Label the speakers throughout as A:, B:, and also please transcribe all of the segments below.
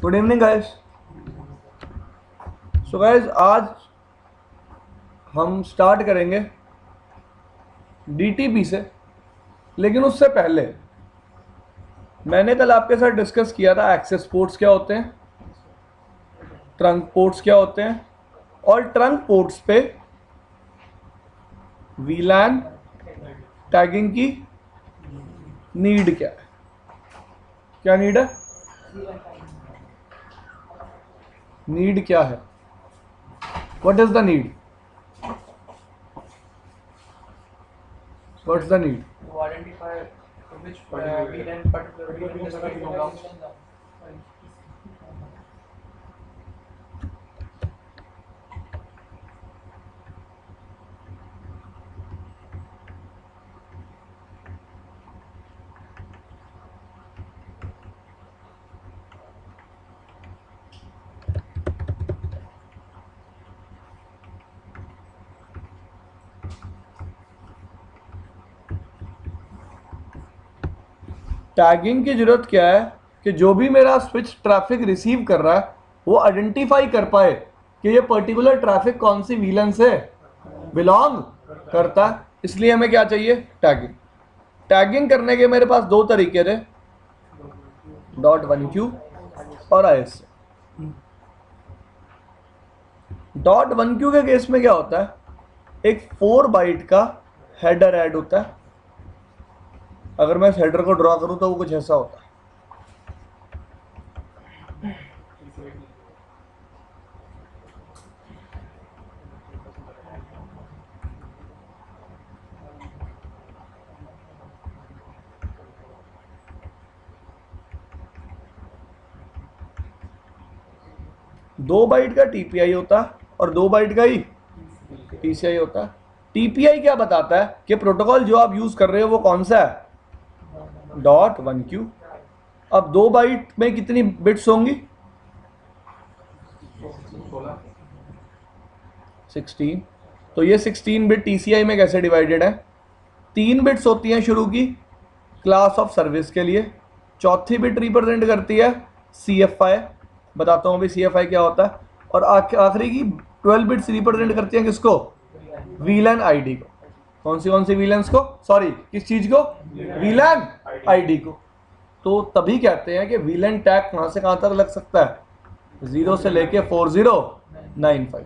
A: Good evening guys. So guys, आज हम start करेंगे डीटीपी से, लेकिन उससे पहले मैंने कल आपके साथ डिस्कस किया था एक्सेस पोर्ट्स क्या होते हैं, ट्रंक पोर्ट्स क्या होते हैं, और ट्रंक पोर्ट्स पे वीलैन टैगिंग की नीड क्या है। क्या नीड है? नीड क्या है? What is the need? What's the need?
B: to identify which VLAN particular VLAN industry belongs.
A: Tagging की जरूरत क्या है कि जो भी मेरा स्विच ट्रैफिक रिसीव कर रहा है वो आइडेंटिफाई कर पाए कि ये पर्टिकुलर ट्रैफिक कौन सी वीलन से बिलोंग करता है। इसलिए हमें क्या चाहिए? टैगिंग। टैगिंग करने के मेरे पास दो तरीके थे, .1q और ISA। .1q के केस में क्या होता है, एक 4 बाइट का हेडर ऐड होता है। अगर मैं इस हेडर को ड्रॉ करूं तो वो कुछ ऐसा होता है। दो बाइट का TPI होता है और 2 बाइट का ही TCI होता है। TPI क्या बताता है कि प्रोटोकॉल जो आप यूज कर रहे हो वो कौन सा है, .1q। अब 2 बाइट में कितनी बिट्स होंगी? 16। तो ये 16 बिट TCI में कैसे डिवाइडेड है? 3 बिट्स होती हैं शुरू की क्लास ऑफ सर्विस के लिए, चौथी बिट रिप्रेजेंट करती है CFI, बताता हूँ अभी CFI क्या होता है, और आखिरी की 12 बिट्स रिप्रेजेंट करती हैं किसको? वीलैन ID को। कौन सी वीलैंस को? सॉरी, किस चीज को? वीलैन ID को। तो तभी कहते हैं कि वीलैन टैग कहां से कहां तक लग सकता है, 0 से लेके 4095,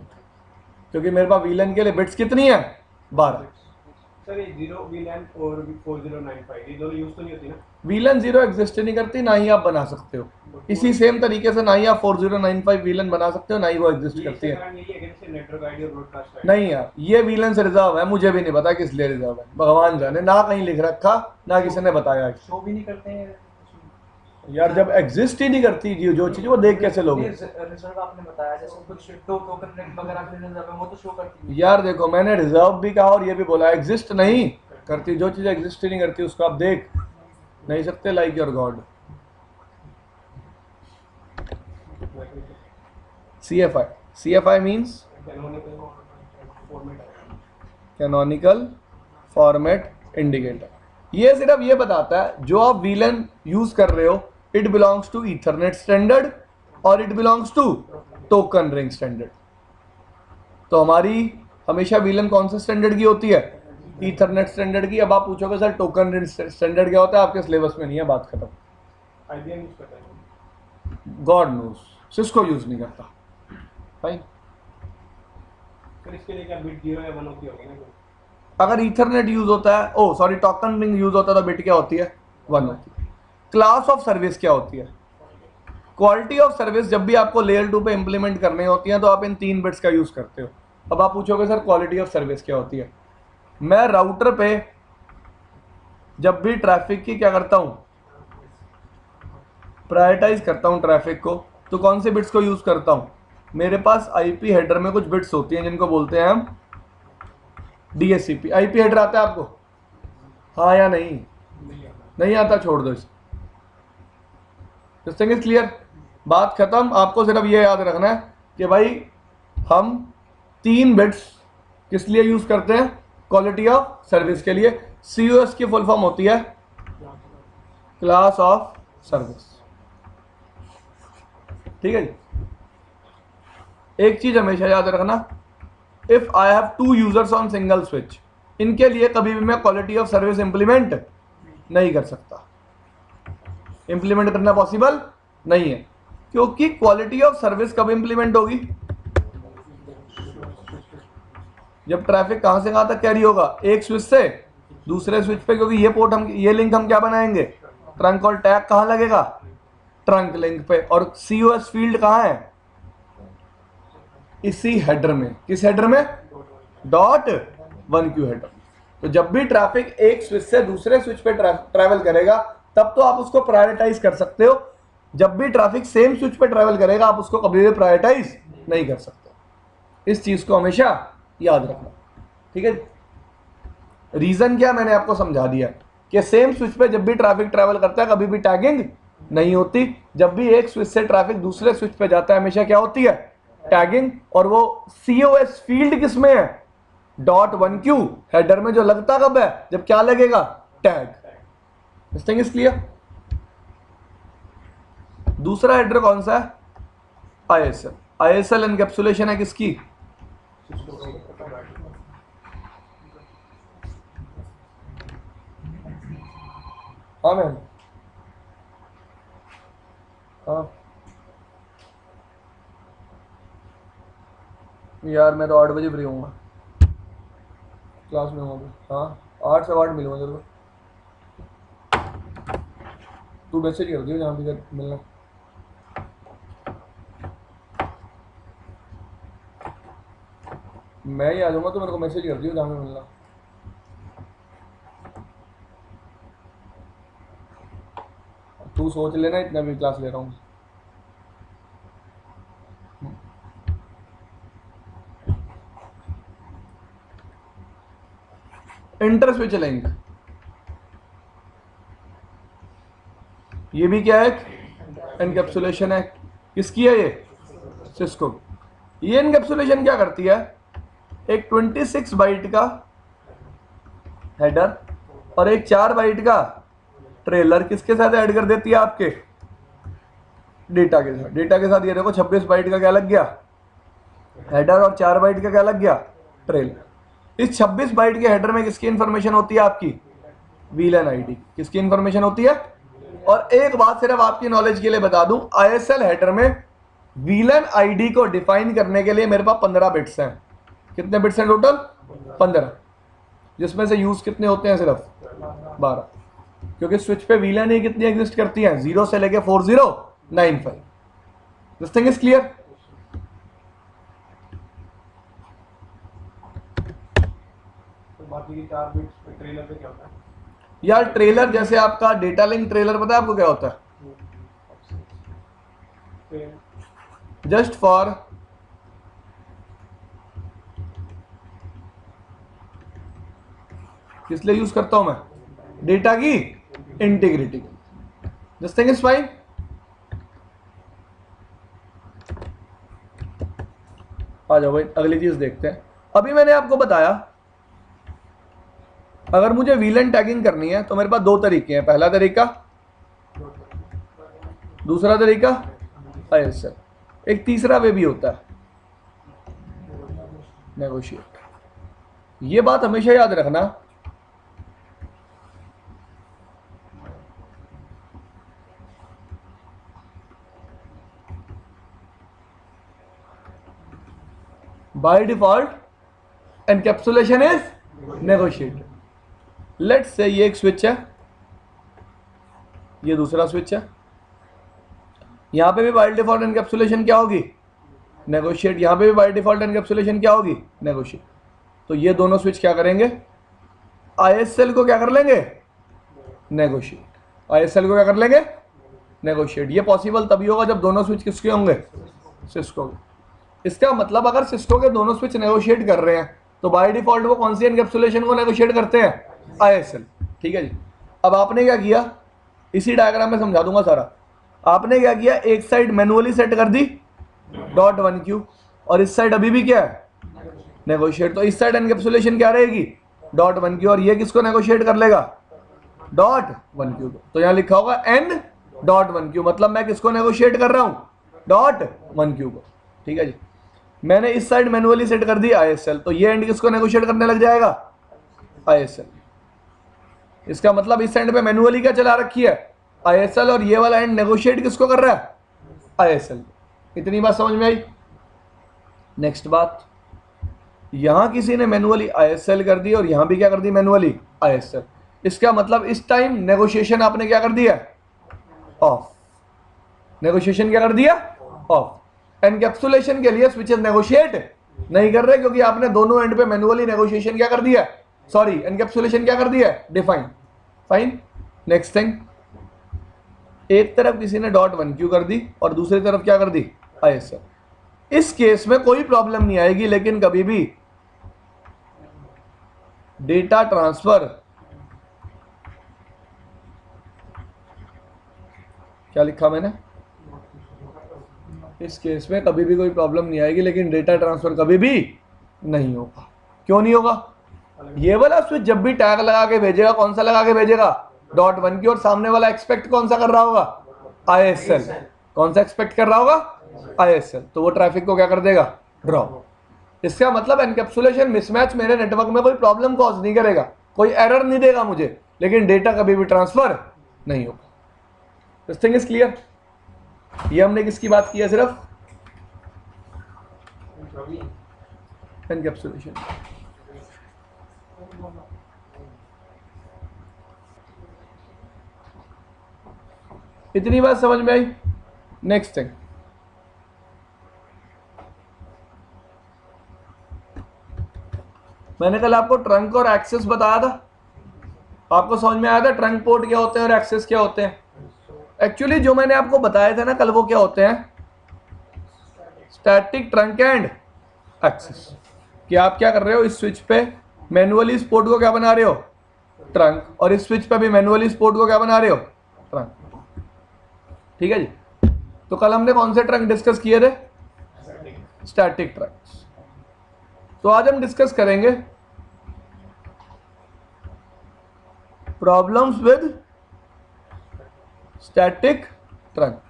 A: क्योंकि मेरे पास वीलैन के लिए बिट्स कितनी है? 12।
C: सर ये 0 VLAN और 4095 ये दोनों यूज तो नहीं होती ना?
A: वीलन 0 एग्जिस्ट नहीं करती, ना ही आप बना सकते हो। इसी सेम तरीके से ना ही आप 4095 वीलन बना सकते हो, ना ही वो एग्जिस्ट करती है।
C: यही है कि जैसे नेटवर्क आईडी और ब्रॉडकास्ट आईडी।
A: नहीं यार, ये वीलन से रिजर्व है, मुझे भी नहीं पता किस लिए रिजर्व है, भगवान जाने, ना कहीं लिख रखा ना किसी ने बताया।
B: शो भी नहीं करते हैं
A: यार जब एग्जिस्ट ही नहीं करती जो चीज, वो देख कैसे लोगे?
B: रिजर्व आपने बताया जैसे कुछ टोकन रेट वगैरह के लिए रिजर्व है वो तो शो करती है।
A: यार देखो, मैंने रिजर्व भी कहा और ये भी बोला एग्जिस्ट नहीं करती। जो चीज एग्जिस्ट ही नहीं करती उसको आप देख नहीं सकते, like your God. CFI means canonical format indicator. ये सिर्फ ये बताता है जो आप वीलन यूज कर रहे हो it belongs to Ethernet standard और it belongs to token ring standard. तो हमारी हमेशा वीलन कौन से स्टैंडर्ड की होती है? ईथरनेट स्टैंडर्ड की। अब आप पूछोगे सर टोकन रिंग स्टैंडर्ड क्या होता है, आपके सिलेबस में नहीं है, बात खत्म।
C: IBM यूज करता है।
A: गॉड नोज, सिस्को यूज नहीं करता। फाइन।
C: फिर इसके लिए क्या बिट 0 या 1 होती होगी ना?
A: अगर ईथरनेट यूज होता है, ओ सॉरी, टोकन रिंग यूज होता है तो बिट क्या होती है? 1 होती है। क्लास ऑफ सर्विस क्या होती है? क्वालिटी ऑफ सर्विस जब भी आपको लेयर 2 पे इंप्लीमेंट करनी होती है तो आप इन 3 बिट्स का यूज करते हो। अब आप पूछोगे सर क्वालिटी ऑफ सर्विस क्या होती है? मैं राउटर पे जब भी ट्रैफिक की क्या करता हूं, प्रायोरिटाइज करता हूं ट्रैफिक को, तो कौन से बिट्स को यूज करता हूं? मेरे पास IP हेडर में कुछ बिट्स होती हैं जिनको बोलते हैं हम DHCP। IP हेडर आता है आपको? हाँ या नहीं? नहीं आता, छोड़ दो इसे। दिस थिंग इज क्लियर, बात खत्म। आपको सिर्फ ये याद रखना है कि भाई हम 3 बिट्स किस लिए यूज करते हैं? क्वालिटी ऑफ सर्विस के लिए। COS की फुल फॉर्म होती है क्लास ऑफ सर्विस। ठीक है जी। एक चीज हमेशा याद रखना, if I have 2 users on single switch, इनके लिए कभी भी मैं क्वालिटी ऑफ सर्विस इंप्लीमेंट नहीं कर सकता, इंप्लीमेंट करना पॉसिबल नहीं है, क्योंकि क्वालिटी ऑफ सर्विस कब इंप्लीमेंट होगी, जब ट्रैफिक कहां से कहां तक कैरी होगा, एक स्विच से दूसरे स्विच पे, क्योंकि ये पोर्ट हम, ये लिंक हम क्या बनाएंगे, ट्रंक, और टैग कहां लगेगा, ट्रंक लिंक पे, और COS फील्ड कहां है, इसी हेडर में, किस हेडर में, .1q हेडर। तो जब भी ट्रैफिक एक स्विच से दूसरे स्विच पे ट्रैवल करेगा, तब तो आप उसको प्रायोरिटाइज कर सकते हो, जब भी ट्रैफिक सेम स्विच पे ट्रैवल करेगा आप उसको कभी भी प्रायोरिटाइज नहीं कर सकते। इस चीज को हमेशा याद रखना, ठीक है। रीजन क्या मैंने आपको समझा दिया कि सेम स्विच पे जब भी ट्रैफिक ट्रैवल करता है कभी भी टैगिंग नहीं होती, जब भी एक स्विच से ट्रैफिक दूसरे स्विच पे जाता है हमेशा क्या होती है, टैगिंग। और वो COS फील्ड किसमें है, .1q हेडर में, जो लगता कब है, जब क्या लगेगा, tag. This thing is clear. दूसरा हेडर कौन सा है, ISL एनकैप्सुलेशन है किसकी, हाँ मैम, हाँ यार मैं तो 8 बजे फ्री हूँगा, क्लास में हूँ, हाँ 8 से 8 मिलूंगा तेरे को, तू मैसेज कर दियो जहाँ भी मिलना। मैं ही आ जाऊंगा तो मेरे को मैसेज कर दियो जहाँ में मिलना। तू सोच लेना इतना भी क्लास ले रहा हूँ। इंटर स्विच लिंक, ये भी क्या है, एनकैप्सुलेशन है, किसकी है ये, सिस्को। ये एनकैप्सुलेशन क्या करती है, एक 26 बाइट का हेडर और एक 4 बाइट का ट्रेलर किसके साथ ऐड कर देती है, आपके डेटा के साथ। डेटा के साथ ये देखो 26 बाइट का क्या लग गया, हेडर, और 4 बाइट का क्या लग गया, ट्रेलर। इस 26 बाइट के हेडर में किसकी इंफॉर्मेशन होती है, आपकी VLAN ID, किसकी इंफॉर्मेशन होती है। और एक बात सिर्फ आपकी नॉलेज के लिए बता दूं, ISL हेडर में VLAN ID को डिफाइन करने के लिए मेरे पास 15 बिट्स हैं। कितने बिट्स हैं टोटल, 15, जिसमें से यूज कितने होते हैं, सिर्फ 12, क्योंकि स्विच पे VLAN ही कितनी एग्जिस्ट करती हैं, 0 से लेके 4095। This thing is clear.
C: तो बाकी की 4 बिट्स ट्रेलर पे क्या होता है,
A: यार ट्रेलर जैसे आपका डेटा लिंक ट्रेलर, पता है आपको क्या होता है, जस्ट फॉर किस लिए यूज करता हूं मैं, डेटा की integrity. This thing is fine. आ जाओ भाई अगली चीज देखते हैं। अभी मैंने आपको बताया अगर मुझे VLAN टैगिंग करनी है तो मेरे पास 2 तरीके हैं, पहला तरीका, दूसरा तरीका ISL, एक तीसरा वे भी होता है, नेगोशिएट। ये बात हमेशा याद रखना, by default encapsulation is negotiate. Let's say ये एक स्विच है, ये दूसरा स्विच है, यहां पे भी बाय डिफॉल्ट एनकैप्सुलेशन क्या होगी, नेगोशिएट। यहां पे भी बाय डिफॉल्ट एनकैप्सुलेशन क्या होगी, नेगोशिएट। तो ये दोनों स्विच क्या करेंगे, ISL को क्या कर लेंगे, नेगोशिएट। ISL को क्या कर लेंगे, नेगोशिएट। ये पॉसिबल तभी होगा जब दोनों स्विच किसके होंगे, सिस्को के। इसका मतलब अगर सिस्को के दोनों स्विच नेगोशिएट कर रहे हैं तो बाय डिफॉल्ट वो कौन सी एनकैप्सुलेशन को नेगोशिएट करते हैं, ISL। ठीक है जी। अब आपने क्या किया, इसी डायग्राम में समझा दूंगा सारा। आपने क्या किया, एक साइड मैनुअली सेट कर दी .1q, और इस साइड अभी भी क्या है, नेगोशिएट। तो इस साइड एनकैप्सुलेशन क्या रहेगी, .1q, और ये किसको नेगोशिएट कर लेगा, .1q। तो यहां लिखा होगा n.1q, मतलब मैं किसको नेगोशिएट कर रहा हूं, डॉट 1Q को। ठीक है जी, मैंने इस साइड मैनुअली सेट कर दी ISL, तो ये एंड किसको नेगोशिएट करने लग जाएगा? ISL। इसका मतलब इस एंड पे मैनुअली क्या चला रखी है? ISL, और ये वाला एंड नेगोशिएट किसको कर रहा है? ISL। इतनी बात समझ में आई? नेक्स्ट बात, यहां किसी ने मैनुअली ISL कर दी और यहां भी क्या कर दी? Manually ISL। इसका मतलब इस टाइम नेगोशिएशन आपने क्या कर दिया? ऑफ। नेगोशिएशन क्या कर दिया? ऑफ। एनकैप्सुलेशन के लिए स्विचेस नेगोशिएट नहीं कर रहे, क्योंकि आपने दोनों एंड पे मैनुअली नेगोशिएशन क्या कर दिया? सॉरी, एनकैप्सुलेशन क्या कर दिया? डिफाइन। फाइन। नेक्स्ट थिंग, एक तरफ किसी ने डॉट 1Q कर दी और दूसरी तरफ क्या कर दी? ISL। इस केस में कोई प्रॉब्लम नहीं आएगी, लेकिन कभी भी डेटा ट्रांसफर, क्या लिखा मैंने? इस केस में कभी भी कोई प्रॉब्लम नहीं आएगी, लेकिन डेटा ट्रांसफर कभी भी नहीं होगा। क्यों नहीं होगा? ये वाला स्विच जब भी टैग लगा के भेजेगा, कौन सा लगा के भेजेगा? डॉट 1Q, और सामने वाला एक्सपेक्ट कौन सा कर रहा होगा? ISL। कौन सा एक्सपेक्ट कर रहा होगा? ISL। तो वो ट्रैफिक को क्या कर देगा? ड्रॉप। इसका मतलब एनकैप्सुलेशन मिसमैच मेरे नेटवर्क में कोई प्रॉब्लम कॉज नहीं करेगा, कोई एरर नहीं देगा मुझे, लेकिन डेटा कभी भी ट्रांसफर नहीं होगा। This thing is clear? ये हमने किसकी बात की है? सिर्फ एनकैप्सुलेशन। इतनी बात समझ में आई? नेक्स्ट थिंग, मैंने कल आपको ट्रंक और एक्सेस बताया था, आपको समझ में आया था ट्रंक पोर्ट क्या होते हैं और एक्सेस क्या होते हैं? एक्चुअली जो मैंने आपको बताया था ना कल, वो क्या होते हैं? Static trunk and access. कि आप क्या कर रहे हो, इस स्विच पे मैनुअली इस पोर्ट को क्या बना रहे हो? ट्रंक, और इस स्विच पे भी मैनुअली इस पोर्ट को क्या बना रहे हो? ट्रंक। ठीक है जी। तो कल हमने कौन से ट्रंक डिस्कस किए थे? Static Trunks. तो आज हम डिस्कस करेंगे problems with static trunk.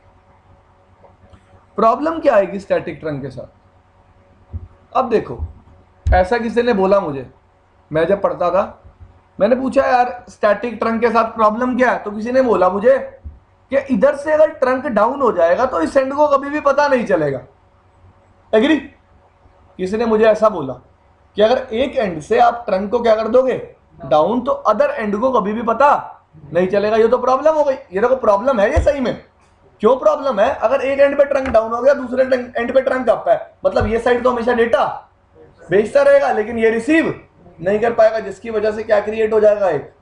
A: Problem क्या आएगी स्टैटिक ट्रंक के साथ? अब देखो, ऐसा किसी ने बोला मुझे, मैं जब पढ़ता था मैंने पूछा यार स्टैटिक ट्रंक के साथ प्रॉब्लम क्या है, तो किसी ने बोला मुझे कि इधर से अगर ट्रंक डाउन हो जाएगा तो इस एंड को कभी भी पता नहीं चलेगा। एग्री? किसी ने मुझे ऐसा बोला कि अगर एक एंड से आप ट्रंक को क्या कर दोगे? डाउन, तो अदर एंड को कभी भी पता नहीं चलेगा। ये तो प्रॉब्लम हो गई। ये देखो प्रॉब्लम है ये सही में। क्यों प्रॉब्लम है? अगर एक एंड पे ट्रंक डाउन हो गया, दूसरे एंड पे ट्रंक अप है, मतलब ये साइड तो हमेशा डेटा भेजता रहेगा, लेकिन ये रिसीव नहीं कर पाएगा, जिसकी वजह से क्या क्रिएट हो जाएगा? एक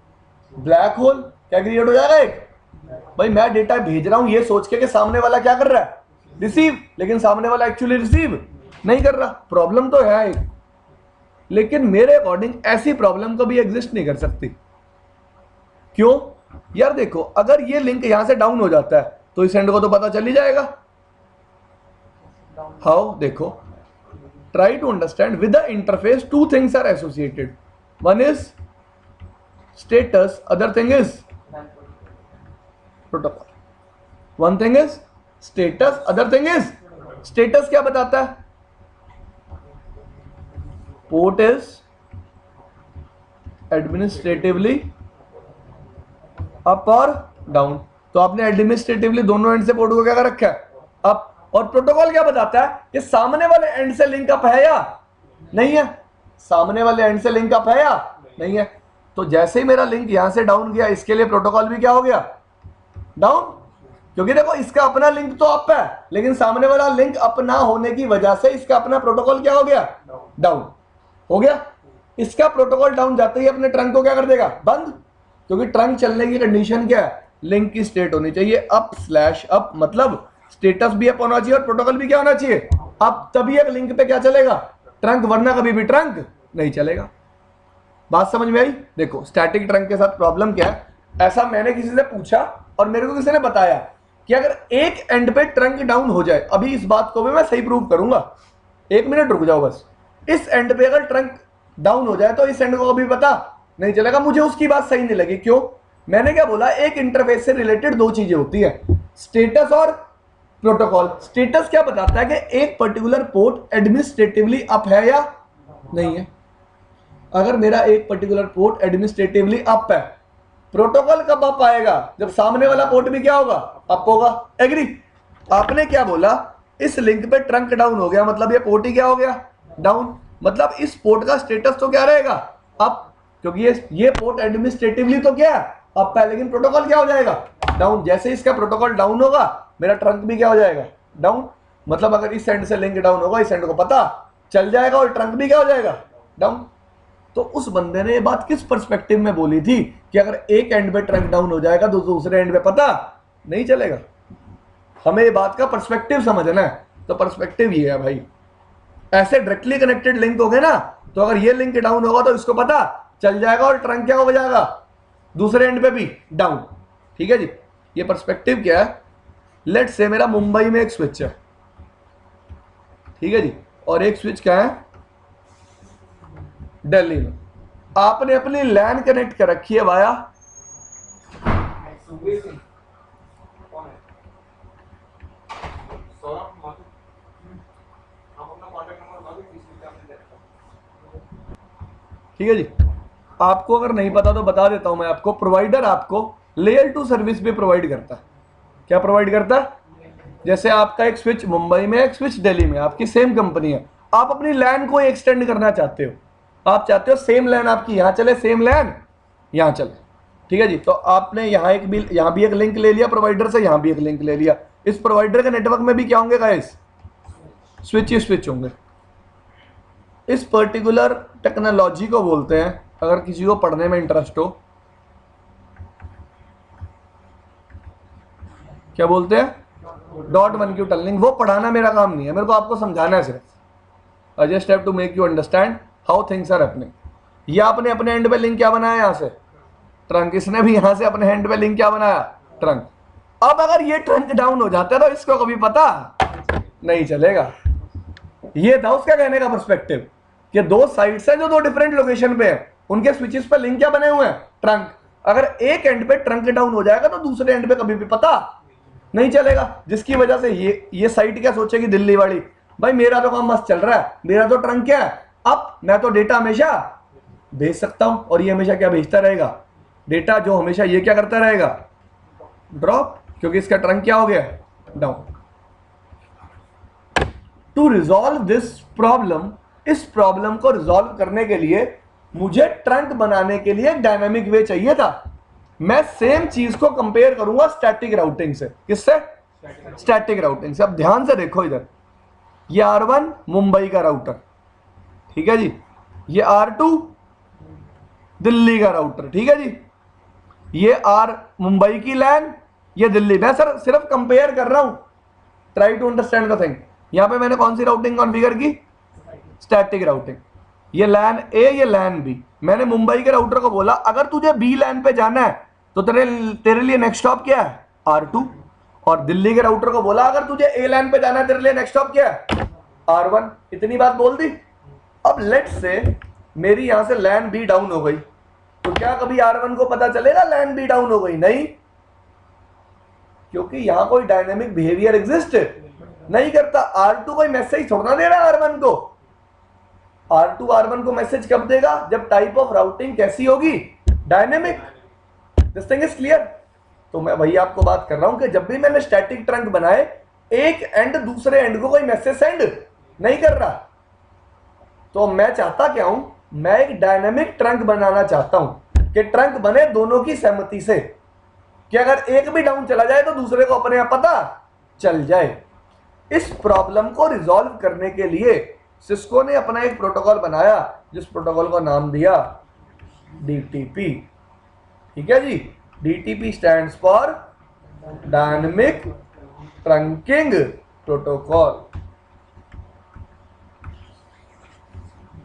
A: ब्लैक होल। क्या क्रिएट हो जाएगा? एक, भाई मैं डेटा भेज रहा हूं ये सोच के कि सामने वाला क्या कर रहा है? रिसीव, लेकिन सामने वाला एक्चुअली रिसीव नहीं कर रहा। प्रॉब्लम तो है एक, लेकिन मेरे अकॉर्डिंग ऐसी प्रॉब्लम कभी एग्जिस्ट नहीं कर सकती। क्यों? यार देखो, अगर ये लिंक यहां से डाउन हो जाता है तो इस एंड को तो पता चल ही जाएगा। हाउ? देखो, try to understand with the interface two things are associated, one is status, other thing is protocol. One thing is status, other thing is status. क्या बताता है? पोर्ट इज एडमिनिस्ट्रेटिवली अप और डाउन, तो आपने administratively दोनों and से port को क्या कर रखा है? अप। और प्रोटोकॉल क्या बताता है कि सामने वाले एंड से लिंक अप है या नहीं है? सामने वाले एंड से लिंक अप है या नहीं है? तो जैसे ही मेरा लिंक यहां से डाउन गया, इसके लिए प्रोटोकॉल भी क्या हो गया? डाउन। क्योंकि देखो इसका अपना लिंक तो अप है, लेकिन सामने वाला लिंक अप ना होने की वजह से इसका अपना प्रोटोकॉल क्या हो गया? डाउन हो गया। इसका प्रोटोकॉल डाउन जाते ही अपने ट्रंक को क्या कर देगा? बंद। क्योंकि ट्रंक चलने की कंडीशन क्या है? लिंक की स्टेट होनी चाहिए अप स्लैश अप, मतलब स्टेटस भी अप होना चाहिए और प्रोटोकॉल भी क्या होना चाहिए? अप। तभी एक लिंक पे क्या चलेगा? ट्रंक, वरना कभी भी ट्रंक नहीं चलेगा। बात समझ में आई? देखो स्टैटिक ट्रंक के साथ प्रॉब्लम क्या है, ऐसा मैंने किसी से पूछा और मेरे को किसी ने बताया कि अगर एक एंड पे ट्रंक डाउन हो जाए, अभी इस बात को भी मैं सही प्रूव करूंगा, एक मिनट रुक जाओ बस। इस एंड पे अगर ट्रंक डाउन हो जाए तो इस एंड को कभी पता नहीं चलेगा। मुझे उसकी बात सही नहीं लगी। क्यों? मैंने क्या बोला? एक इंटरफेस से रिलेटेड दो चीजें होती है, स्टेटस और प्रोटोकॉल। स्टेटस क्या बताता है कि एक पर्टिकुलर पोर्ट एडमिनिस्ट्रेटिवली अप है या नहीं है। अगर मेरा एक पर्टिकुलर पोर्ट एडमिनिस्ट्रेटिवली अप है, प्रोटोकॉल कब अप आएगा? जब सामने वाला पोर्ट भी क्या होगा? अप होगा। एग्री? आपने क्या बोला? इस लिंक पे ट्रंक डाउन हो गया, मतलब ये पोर्ट ही क्या हो गया? डाउन। मतलब इस पोर्ट का स्टेटस तो क्या रहेगा? अप, क्योंकि ये पोर्ट एडमिनिस्ट्रेटिवली तो क्या है? अप है, लेकिन प्रोटोकॉल क्या हो जाएगा? डाउन। जैसे इसका प्रोटोकॉल डाउन होगा, मेरा ट्रंक भी क्या हो जाएगा? डाउन। मतलब अगर इस एंड से लिंक डाउन होगा, इस एंड को पता चल जाएगा और ट्रंक भी क्या हो जाएगा? डाउन। तो उस बंदे ने ये बात किस पर्सपेक्टिव में बोली थी कि अगर एक एंड पे ट्रंक डाउन हो जाएगा तो दूसरे एंड पे पता नहीं चलेगा। हमें ये बात का पर्सपेक्टिव समझना है। तो पर्सपेक्टिव ये है भाई, ऐसे डायरेक्टली कनेक्टेड लिंक हो गए ना, तो अगर ये लिंक डाउन होगा तो इसको पता चल जाएगा और ट्रंक क्या हो जाएगा? दूसरे एंड पे भी डाउन। ठीक है जी। ये पर्सपेक्टिव क्या है? लेट्स से मेरा मुंबई में एक स्विच है, ठीक है जी, और एक स्विच क्या है? दिल्ली में। आपने अपनी लैन कनेक्ट कर रखी है वाया ठीक है जी। आपको अगर नहीं पता तो बता देता हूं मैं आपको। प्रोवाइडर आपको लेयर 2 सर्विस भी प्रोवाइड करता है। क्या प्रोवाइड करता है? जैसे आपका एक स्विच मुंबई में, एक स्विच दिल्ली में, आपकी सेम कंपनी है, आप अपनी लैन को एक्सटेंड करना चाहते हो। आप चाहते हो सेम लैन आपकी यहां चले, सेम लैन यहां चले। ठीक है जी। तो आपने यहां भी एक लिंक ले लिया प्रोवाइडर से, यहां भी एक लिंक ले लिया। इस प्रोवाइडर के नेटवर्क में भी क्या होंगे गाइस? स्विच होंगे। इस पर्टिकुलर टेक्नोलॉजी को बोलते हैं, अगर किसी को पढ़ने में इंटरेस्ट हो, क्या बोलते हैं? Dot 1Q tunneling. वो पढ़ाना मेरा काम नहीं है, मेरे को आपको समझाना है सिर्फ। I just have to make you understand how things are happening. ये आपने अपने एंड पे लिंक क्या बनाया? यहां से ट्रंक। इसने भी यहां से अपने हैंड पे लिंक क्या बनाया? ट्रंक। अब अगर ये ट्रंक डाउन हो जाता है तो इसको कभी पता नहीं चलेगा। ये था उसका कहने का पर्सपेक्टिव कि दो साइड्स हैं जो दो डिफरेंट लोकेशन पे हैं, उनके स्विचेस पे लिंक क्या बने हुए हैं? ट्रंक। अगर एक एंड पे ट्रंक डाउन हो जाएगा तो दूसरे एंड पे कभी भी पता नहीं चलेगा, जिसकी वजह से ये साइट क्या सोचेगी? दिल्ली वाली, भाई मेरा तो काम मस्त चल रहा है, मेरा तो ट्रंक क्या है? अब मैं तो डेटा हमेशा भेज सकता हूं, और ये हमेशा क्या भेजता रहेगा? डेटा, जो हमेशा ये क्या करता रहेगा? ड्रॉप, क्योंकि इसका ट्रंक क्या हो गया? Down. To resolve this problem, इस प्रॉब्लम को रिजॉल्व करने के लिए मुझे ट्रंक बनाने के लिए एक डायनामिक वे चाहिए था। मैं सेम चीज को कंपेयर करूंगा स्टैटिक राउटिंग से। किससे? स्टैटिक राउटिंग से। अब ध्यान से देखो इधर, ये R1 मुंबई का राउटर, ठीक है जी, ये R2 दिल्ली का राउटर, ठीक है जी, ये R मुंबई की लैन, ये दिल्ली। मैं सर सिर्फ कंपेयर कर रहा हूं, try to understand the thing. यहां पे मैंने कौन सी राउटिंग कॉन्फ़िगर की? Static routing. ये लैन ए, ये लैन बी। मैंने मुंबई के राउटर को बोला अगर तुझे बी लैन पे जाना है तो तेरे लिए नेक्स्ट स्टॉप क्या है? R2। और दिल्ली के राउटर को बोला अगर तुझे ए लैन पे जाना है तेरे लिए नेक्स्ट स्टॉप क्या है? R1। इतनी बात बोल दी। अब लेट्स से मेरी यहां से लैन बी डाउन हो गई, तो क्या कभी R1 को पता चलेगा लैन बी डाउन हो गई? नहीं, क्योंकि यहां कोई डायनेमिक बिहेवियर एग्जिस्ट नहीं करता। R2 कोई मैसेज छोड़ना दे रहा है R1 को। R2 R1 को मैसेज कब देगा? जब टाइप ऑफ राउटिंग कैसी होगी? Dynamic. This thing is clear. तो मैं वही आपको बात कर रहा हूं कि जब भी मैंने स्टैटिक ट्रंक बनाए, एक एंड दूसरे एंड को कोई मैसेज सेंड नहीं कर रहा। तो मैं चाहता क्या हूं? मैं एक डायनेमिक ट्रंक बनाना चाहता हूं कि ट्रंक बने दोनों की सहमति से, कि अगर एक भी डाउन चला जाए तो दूसरे को अपने आप पता चल जाए। इस प्रॉब्लम को रिजॉल्व करने के लिए सिस्को ने अपना एक प्रोटोकॉल बनाया, जिस प्रोटोकॉल का नाम दिया DTP। ठीक है जी। DTP stands for dynamic trunking protocol.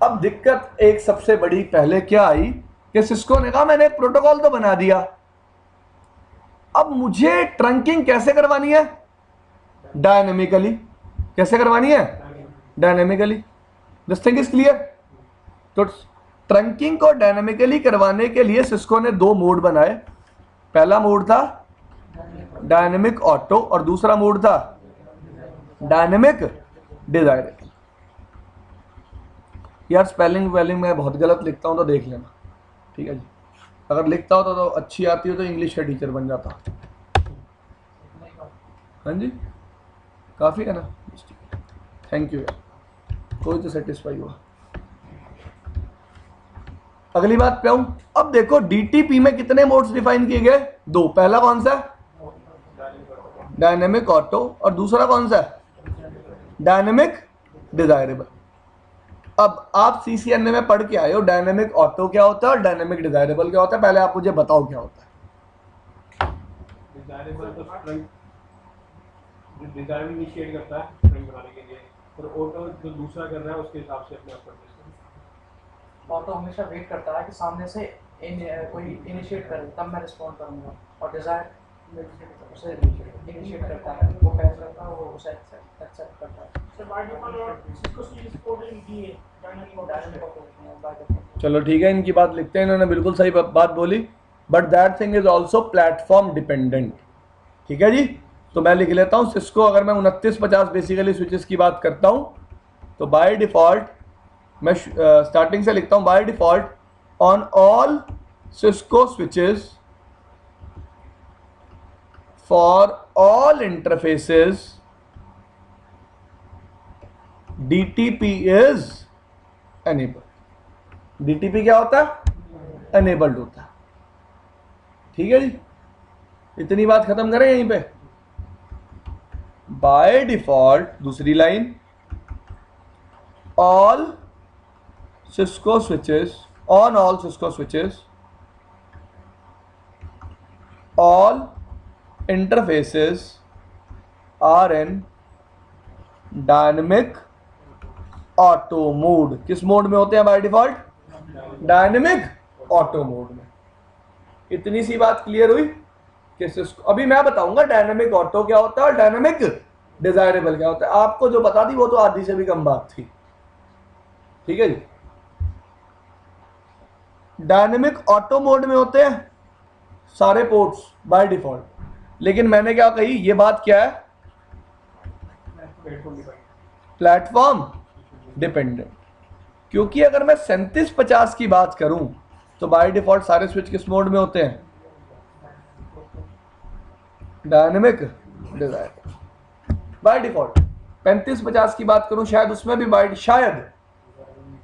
A: अब दिक्कत एक सबसे बड़ी पहले क्या आई कि सिस्को ने कहा मैंने एक प्रोटोकॉल तो बना दिया, अब मुझे ट्रंकिंग कैसे करवानी है? डायनेमिकली। कैसे करवानी है? Dynamically. This thing is clear. तो ट्रंकिंग को डायनेमिकली करवाने के लिए सिस्को ने दो मोड बनाए। पहला मोड था डायनेमिक ऑटो और दूसरा मोड था डायनेमिक डिजायरेबल। यार स्पेलिंग वेलिंग मैं बहुत गलत लिखता हूँ तो देख लेना, ठीक है जी। अगर लिखता हो तो अच्छी आती हो तो इंग्लिश का टीचर बन जाता। हाँ जी, काफ़ी है ना, थैंक यू यार, कोई तो सेटिस्फाई हुआ। अगली बात पे आऊं। अब देखो डीटीपी में कितने मोड्स डिफाइन किए गए? 2। पहला कौन सा? डायनेमिक ऑटो, और दूसरा कौन सा? Dynamic desirable. अब आप सीसीएनए में पढ़ के आए हो डायनेमिक ऑटो क्या होता है और डायनेमिक डिजायरेबल क्या होता है, पहले आप मुझे बताओ क्या होता है।
C: डिजायरेबल तो स्ट्रिंग डिजायरेबल इनिशिएट करता है स्ट्रिंग बनाने के लिए, और ऑटो जो दूसरा कर रहा है उसके हिसाब से अपने आप करते हैं।
B: ऑटो हमेशा वेट करता है कि सामने से कोई इनिशिएट करे तब मैं रिस्पॉन्ड करूंगा, और डिजायर उसे इनिशिएट करता है, वो पैस करता है, वो उसे एक्सेप्ट करता है।
A: चलो ठीक है, इनकी बात लिखते हैं, इन्होंने बिल्कुल सही बात बोली, but that thing is also platform dependent. ठीक है जी, तो मैं लिख लेता हूं सिस्को, अगर मैं 2950 बेसिकली स्विचेस की बात करता हूं तो बाय डिफॉल्ट मैं स्टार्टिंग से लिखता हूं, by default on all Cisco switches for all interfaces DTP is enabled। DTP क्या होता है? enabled होता है। ठीक है जी, इतनी बात खत्म करें यहीं पे। बाय डिफॉल्ट दूसरी line, all Cisco switches, on all Cisco switches, all interfaces are in dynamic auto mode. किस मोड में होते हैं by default? Dynamic auto mode में। इतनी सी बात क्लियर हुई कि अभी मैं बताऊंगा डायनेमिक ऑटो क्या होता है और डायनेमिक डिजायरेबल क्या होता है। आपको जो बता दी वो तो आधी से भी कम बात थी। ठीक है जी, डायनेमिक ऑटो मोड में होते हैं सारे पोर्ट्स बाय डिफॉल्ट, लेकिन मैंने क्या कही, ये बात क्या है? Platform dependent. क्योंकि अगर मैं 3750 की बात करूं तो बाय डिफॉल्ट सारे स्विच किस मोड में होते हैं? Dynamic Dzire. बाय डिफॉल्ट 3550 की बात करूं शायद उसमें भी शायद,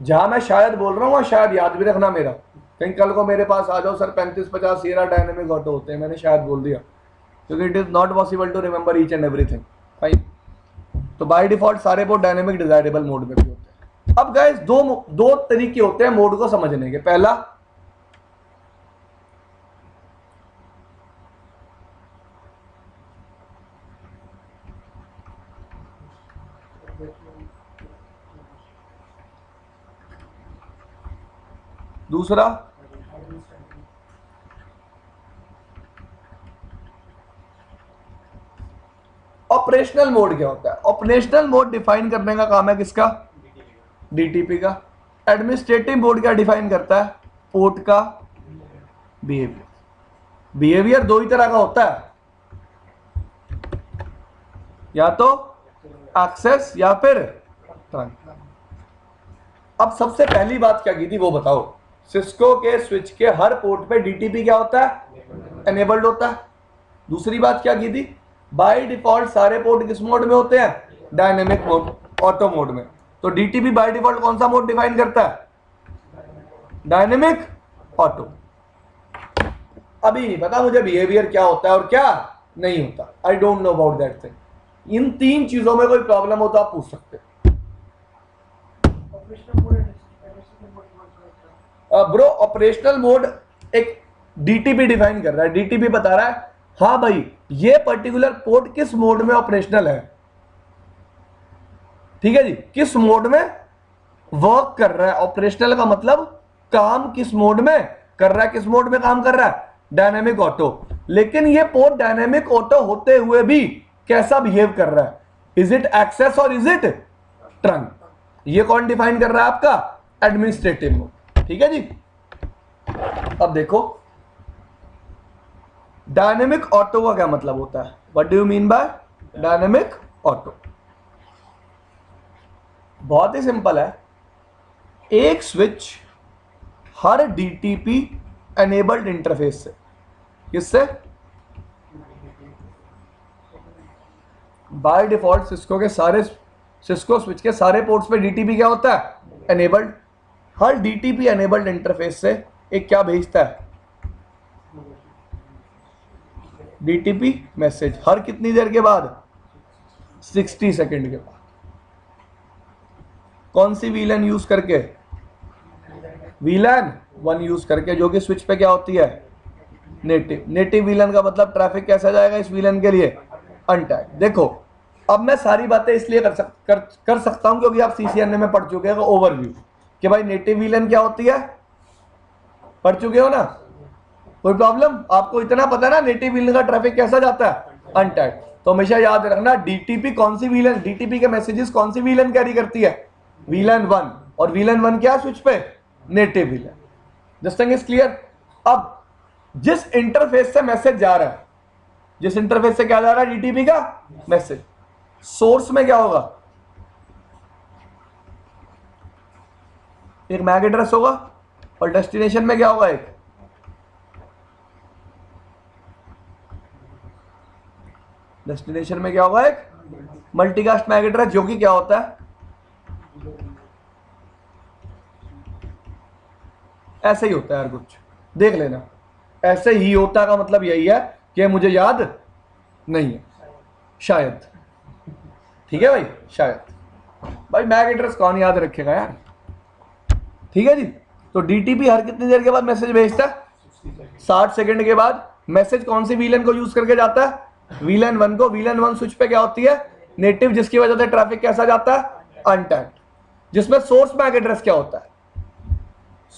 A: जहां मैं शायद बोल रहा हूं वहां शायद याद भी रखना मेरा, कहीं कल को मेरे पास आ जाओ सर 3550 ये डायनेमिक ऑटो होते हैं, मैंने शायद बोल दिया, क्योंकि it is not possible to remember each and everything. Fine, तो बाय डिफॉल्ट सारे पोर्ट डायनेमिक डिजायरेबल मोड में भी होते हैं। अब गाइस दो तरीके होते हैं मोड को समझने के। पहला, दूसरा, ऑपरेशनल मोड क्या होता है? ऑपरेशनल मोड डिफाइन करने का काम है किसका? डीटीपी का। एडमिनिस्ट्रेटिव मोड क्या डिफाइन करता है? पोर्ट का बिहेवियर। बिहेवियर दो ही तरह का होता है, या तो एक्सेस या फिर ट्रांसफर। अब सबसे पहली बात क्या की थी वो बताओ। सिस्को के स्विच के हर पोर्ट पे डीटीपी क्या होता है? एनेबल्ड होता है। दूसरी बात क्या की थी? बाय डिफॉल्ट सारे पोर्ट किस मोड में होते हैं? डायनेमिक मोड, ऑटो मोड में। तो डीटीपी बाय डिफॉल्ट कौन सा मोड डिफाइन करता है? Dynamic auto. अभी नहीं पता मुझे बिहेवियर क्या होता है और क्या नहीं होता, I don't know about that thing. इन तीन चीजों में कोई प्रॉब्लम हो तो आप पूछ सकते हैं। ब्रो ऑपरेशनल मोड एक डीटीपी डिफाइन कर रहा है, डीटीपी बता रहा है हाँ भाई ये पर्टिकुलर पोर्ट किस मोड में ऑपरेशनल है। ठीक है जी, किस मोड में वर्क कर रहा है। ऑपरेशनल का मतलब काम किस मोड में कर रहा है, किस मोड में काम कर रहा है? Dynamic auto. लेकिन ये पोर्ट डायनेमिक ऑटो होते हुए भी कैसा बिहेव कर रहा है? इज इट एक्सेस और इज इट ट्रंक? ये कौन डिफाइन कर रहा है? आपका एडमिनिस्ट्रेटिव मोड। ठीक है जी, अब देखो डायनेमिक ऑटो का क्या मतलब होता है? What do you mean by dynamic auto? बहुत ही सिंपल है, एक स्विच हर डीटीपी एनेबल्ड इंटरफेस से, किससे? बाय डिफॉल्ट सिस्को के सारे सिस्को स्विच के सारे पोर्ट्स पे डीटीपी क्या होता है? एनेबल्ड। हर डीटीपी एनेबल्ड इंटरफेस से एक क्या भेजता है? DTP message. हर कितनी देर के बाद? 60 सेकेंड के बाद। कौन सी वीलन यूज करके? वीलन 1 यूज करके, जो कि स्विच पे क्या होती है? नेटिव। नेटिव वीलन का मतलब ट्रैफिक कैसा जाएगा इस वीलन के लिए? अनटैग्ड। देखो अब मैं सारी बातें इसलिए कर सकता हूं क्योंकि आप सीसीएनए में पढ़ चुके हो ओवरव्यू कि भाई नेटिव वीलन क्या होती है, पढ़ चुके हो ना? कोई प्रॉब्लम? आपको इतना पता है ना नेटिव वीलन का ट्रैफिक कैसा जाता है? अनटैग्ड। तो हमेशा याद रखना डीटीपी कौन सी वीलन, डीटीपी के मैसेजेस कौन सी वीलन कैरी करती है? वीलन 1। और वीलन 1 क्या स्विच पे? Native VLAN. This thing is clear. अब जिस इंटरफेस से मैसेज जा रहा है, जिस इंटरफेस से क्या जा रहा है? डीटीपी का मैसेज। सोर्स में क्या होगा? एक मैक एड्रेस होगा और डेस्टिनेशन में क्या होगा? एक डेस्टिनेशन में क्या होगा? एक मल्टीकास्ट मैक एड्रेस, जो कि क्या होता है? ऐसे ही होता है यार, कुछ देख लेना, ऐसे ही होता का मतलब यही है कि मुझे याद नहीं है शायद। ठीक है भाई, शायद। भाई मैक एड्रेस कौन याद रखेगा यार? ठीक है जी। तो डीटीपी हर कितनी देर के बाद मैसेज भेजता है? 60 सेकंड के बाद। मैसेज कौन सी वीलन को यूज करके जाता है? वीलन 1 को। वीलन 1 स्विच पे क्या होती है? नेटिव, जिसकी वजह से ट्रैफिक कैसा जाता है? अनटैग्ड। जिसमें सोर्स मैक एड्रेस क्या होता है?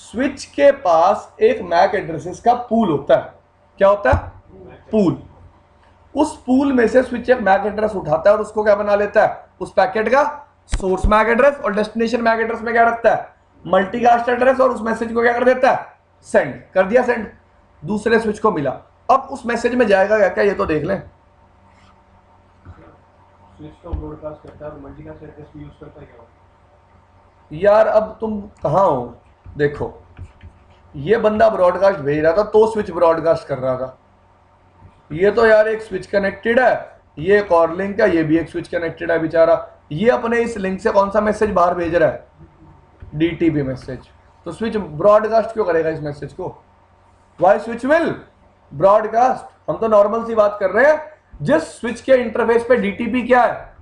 A: स्विच के पास एक मैक एड्रेसेस का पूल होता है। क्या होता है? पूल। उस पूल में से स्विच एक मैक एड्रेस उठाता है और उसको क्या बना लेता है? उस पैकेट का सोर्स मैक एड्रेस। और डेस्टिनेशन मैक एड्रेस में क्या रखता है? Multicast address. और उस मैसेज को क्या कर देता है? सेंड कर दिया। सेंड दूसरे स्विच को मिला। अब उस मैसेज में जाएगा क्या क्या, ये तो देख लें।
C: स्विच तो ब्रॉडकास्ट करता है और मल्टीकास्ट एड्रेस भी यूज करता है क्या?
A: यार अब तुम कहाँ हो? देखो ये बंदा ब्रॉडकास्ट भेज रहा था तो स्विच ब्रॉडकास्ट कर रहा था। ये तो यार एक स्विच कनेक्टेड है, ये एक और लिंक है, ये भी एक स्विच कनेक्टेड है बेचारा। ये अपने इस लिंक से कौन सा मैसेज बाहर भेज रहा है? DTP message. तो स्विच ब्रॉडकास्ट क्यों करेगा इस मैसेज को? Why switch will broadcast. हम तो नॉर्मल सी बात कर रहे हैं। जिस स्विच के इंटरफेस पे डीटीपी क्या है?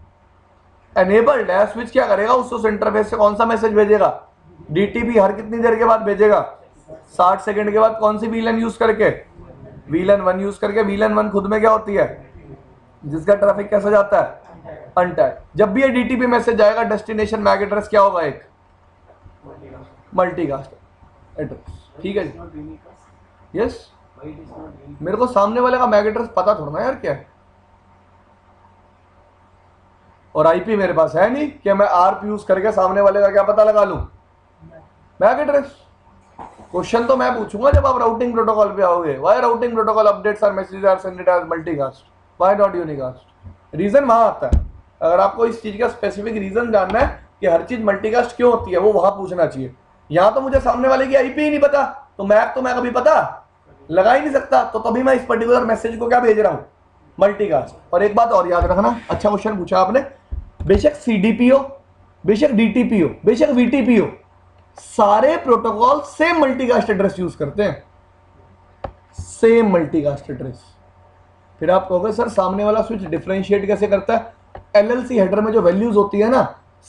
A: एनेबल्ड है, स्विच क्या करेगा? उस इंटरफेस से कौन सा मैसेज भेजेगा? डीटीपी। हर कितनी देर के बाद भेजेगा? 60 सेकंड के बाद। कौन सी वीलन यूज करके? वीलन 1 यूज करके। वीलन 1 खुद में क्या होती है? जिसका ट्रैफिक कैसा जाता है? अनटैग्ड। जब भी ये डीटीपी मैसेज जाएगा डेस्टिनेशन मैक एड्रेस क्या होगा? एक मल्टीकास्ट एड्रेस। ठीक है जी, यस। मेरे को सामने वाले का मैक एड्रेस पता थोड़ा ना यार क्या है, और आईपी मेरे पास है नहीं कि मैं आरप यूज करके सामने वाले का क्या पता लगा लूं? Mac address. क्वेश्चन तो मैं पूछूंगा जब आप राउटिंग प्रोटोकॉल पे आओगे। Why routing protocol updates are messages are sended as multicast, why not unicast? Reason वहां आता है। अगर आपको इस चीज का स्पेसिफिक रीजन जानना है कि हर चीज मल्टीकास्ट क्यों होती है, वो वहां पूछना चाहिए। यहां तो मुझे सामने वाले की आईपी ही नहीं पता, तो मैप तो मैं कभी पता लगा ही नहीं सकता। तो तभी मैं इस पर्टिकुलर मैसेज को क्या भेज रहा हूं? मल्टीकास्ट। और एक बात और याद रखना, अच्छा क्वेश्चन पूछा आपने, बेशक सीडीपी हो, बेशक डीटीपी हो, बेशक वीटीपी हो, सारे protocol same multicast address use करते हैं। Same multicast address. फिर आप कहोगे सर सामने वाला स्विच डिफरेंशिएट कैसे करता है? एलएलसी हेडर में जो वैल्यूज होती है ना,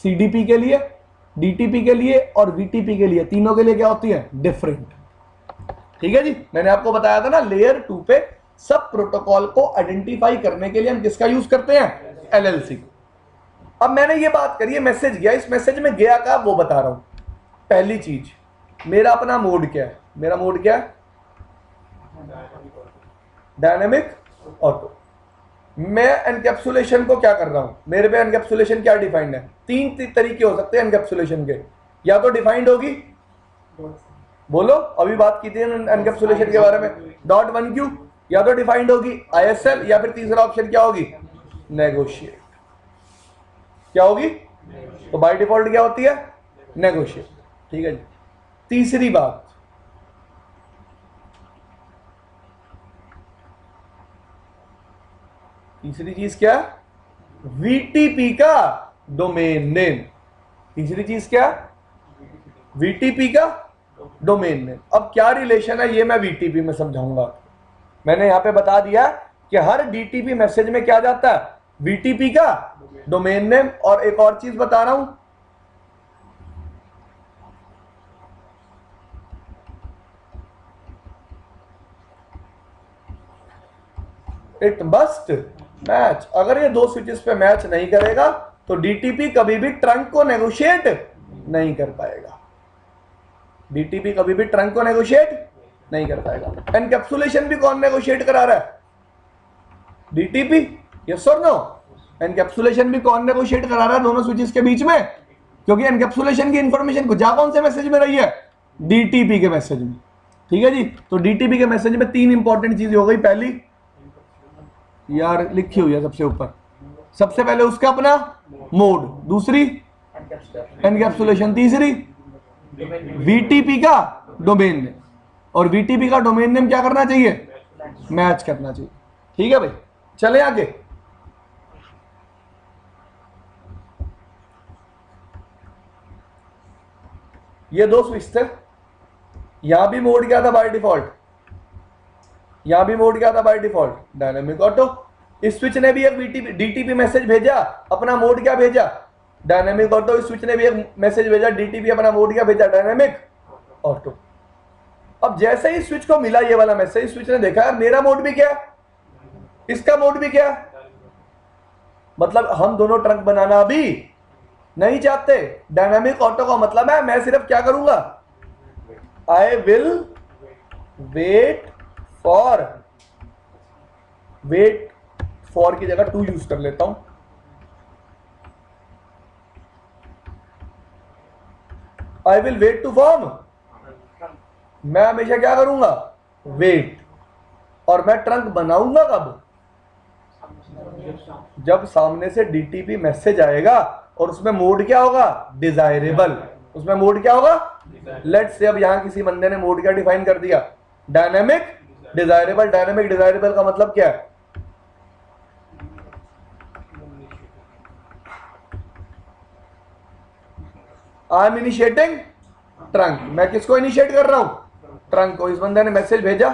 A: सीडीपी के लिए, डीटीपी के लिए और वीटीपी के लिए, तीनों के लिए क्या होती है? डिफरेंट। ठीक है जी। मैंने आपको बताया था ना लेयर 2 पे सब प्रोटोकॉल को आइडेंटिफाई करने के लिए हम किसका यूज करते हैं? एलएलसी। अब मैंने ये बात करी है मैसेज गया, इस मैसेज में गया क्या वो बता रहा हूं। पहली चीज, मेरा अपना मोड क्या है? मेरा मोड क्या है? Dynamic auto. मैं एनकैप्सुलेशन को क्या कर रहा हूं? मेरे पे एनकैप्सुलेशन क्या डिफाइंड है? 3 तरीके हो सकते हैं एनकैप्सुलेशन के। या तो डिफाइंड होगी, बोलो अभी बात की थी एनकैप्सुलेशन के बारे में, .1q। या तो डिफाइंड होगी ISL, या फिर तीसरा ऑप्शन क्या होगी? नेगोशिएट। क्या होगी? तो बाय डिफॉल्ट क्या होती है? नेगोशिएट। ठीक है जी। तीसरी बात, तीसरी चीज क्या? वीटीपी का डोमेन नेम। तीसरी चीज क्या? वीटीपी का डोमेन नेम। अब क्या रिलेशन है ये मैं वीटीपी में समझाऊंगा। मैंने यहां पे बता दिया कि हर डीटीपी मैसेज में क्या जाता है? वीटीपी का डोमेन नेम। और एक और चीज बता रहा हूं, इट मस्ट मैच। अगर ये दो स्विचेस पे मैच नहीं करेगा तो डीटीपी कभी भी ट्रंक को नेगोशिएट नहीं कर पाएगा। डीटीपी कभी भी ट्रंक को नेगोशिएट नहीं कर पाएगा। एनकैप्सुलेशन भी कौन नेगोशिएट करा रहा है? डीटीपी। यस और नो? एनकैप्सुलेशन भी कौन नेगोशिएट करा रहा है दोनों स्विचेस के बीच में? क्योंकि एनकैप्सुलेशन की इंफॉर्मेशन को जा कौन से मैसेज में रही है? डीटीपी के मैसेज में। ठीक है जी। तो डीटीपी के मैसेज में तीन इंपॉर्टेंट चीजें हो गई। पहली यार लिखी हुई है सबसे ऊपर, सबसे पहले उसका अपना मोड, दूसरी एनकैप्सुलेशन, तीसरी वीटीपी का डोमेन नेम। और वीटीपी का डोमेन नेम क्या करना चाहिए? मैच करना चाहिए। ठीक है भाई, चले आगे। ये दो स्विच थे, यहां भी मोड क्या था बाय डिफॉल्ट? यहां भी मोड क्या था बाय डिफॉल्ट? Dynamic auto. इस स्विच ने भी एक डीटीपी मैसेज भेजा, अपना मोड क्या भेजा? Dynamic auto. इस स्विच ने भी एक मैसेज भेजा, डीटीपी, अपना मोड क्या भेजा? Dynamic auto. अब जैसे ही स्विच को मिला ये वाला मैसेज, स्विच ने देखा यार मेरा मोड भी क्या, इसका मोड भी क्या, मतलब हम दोनों ट्रंक बनाना अभी नहीं चाहते। डायनेमिक ऑटो का मतलब है मैं सिर्फ क्या करूंगा? आई विल वेट फॉर की जगह टू यूज कर लेता हूं। I will wait to form. मैं हमेशा क्या करूंगा? वेट। और मैं ट्रंक बनाऊंगा कब? जब सामने से डीटीपी मैसेज आएगा और उसमें मोड क्या होगा? डिजायरेबल। उसमें मोड क्या होगा? लेट्स से अब यहां किसी बंदे ने मोड क्या डिफाइन कर दिया? Dynamic desirable. डायनेमिक डिजायरेबल का मतलब क्या है? I am initiating trunk. मैं किसको इनिशिएट कर रहा हूं? ट्रंक को। इस बंदे ने मैसेज भेजा,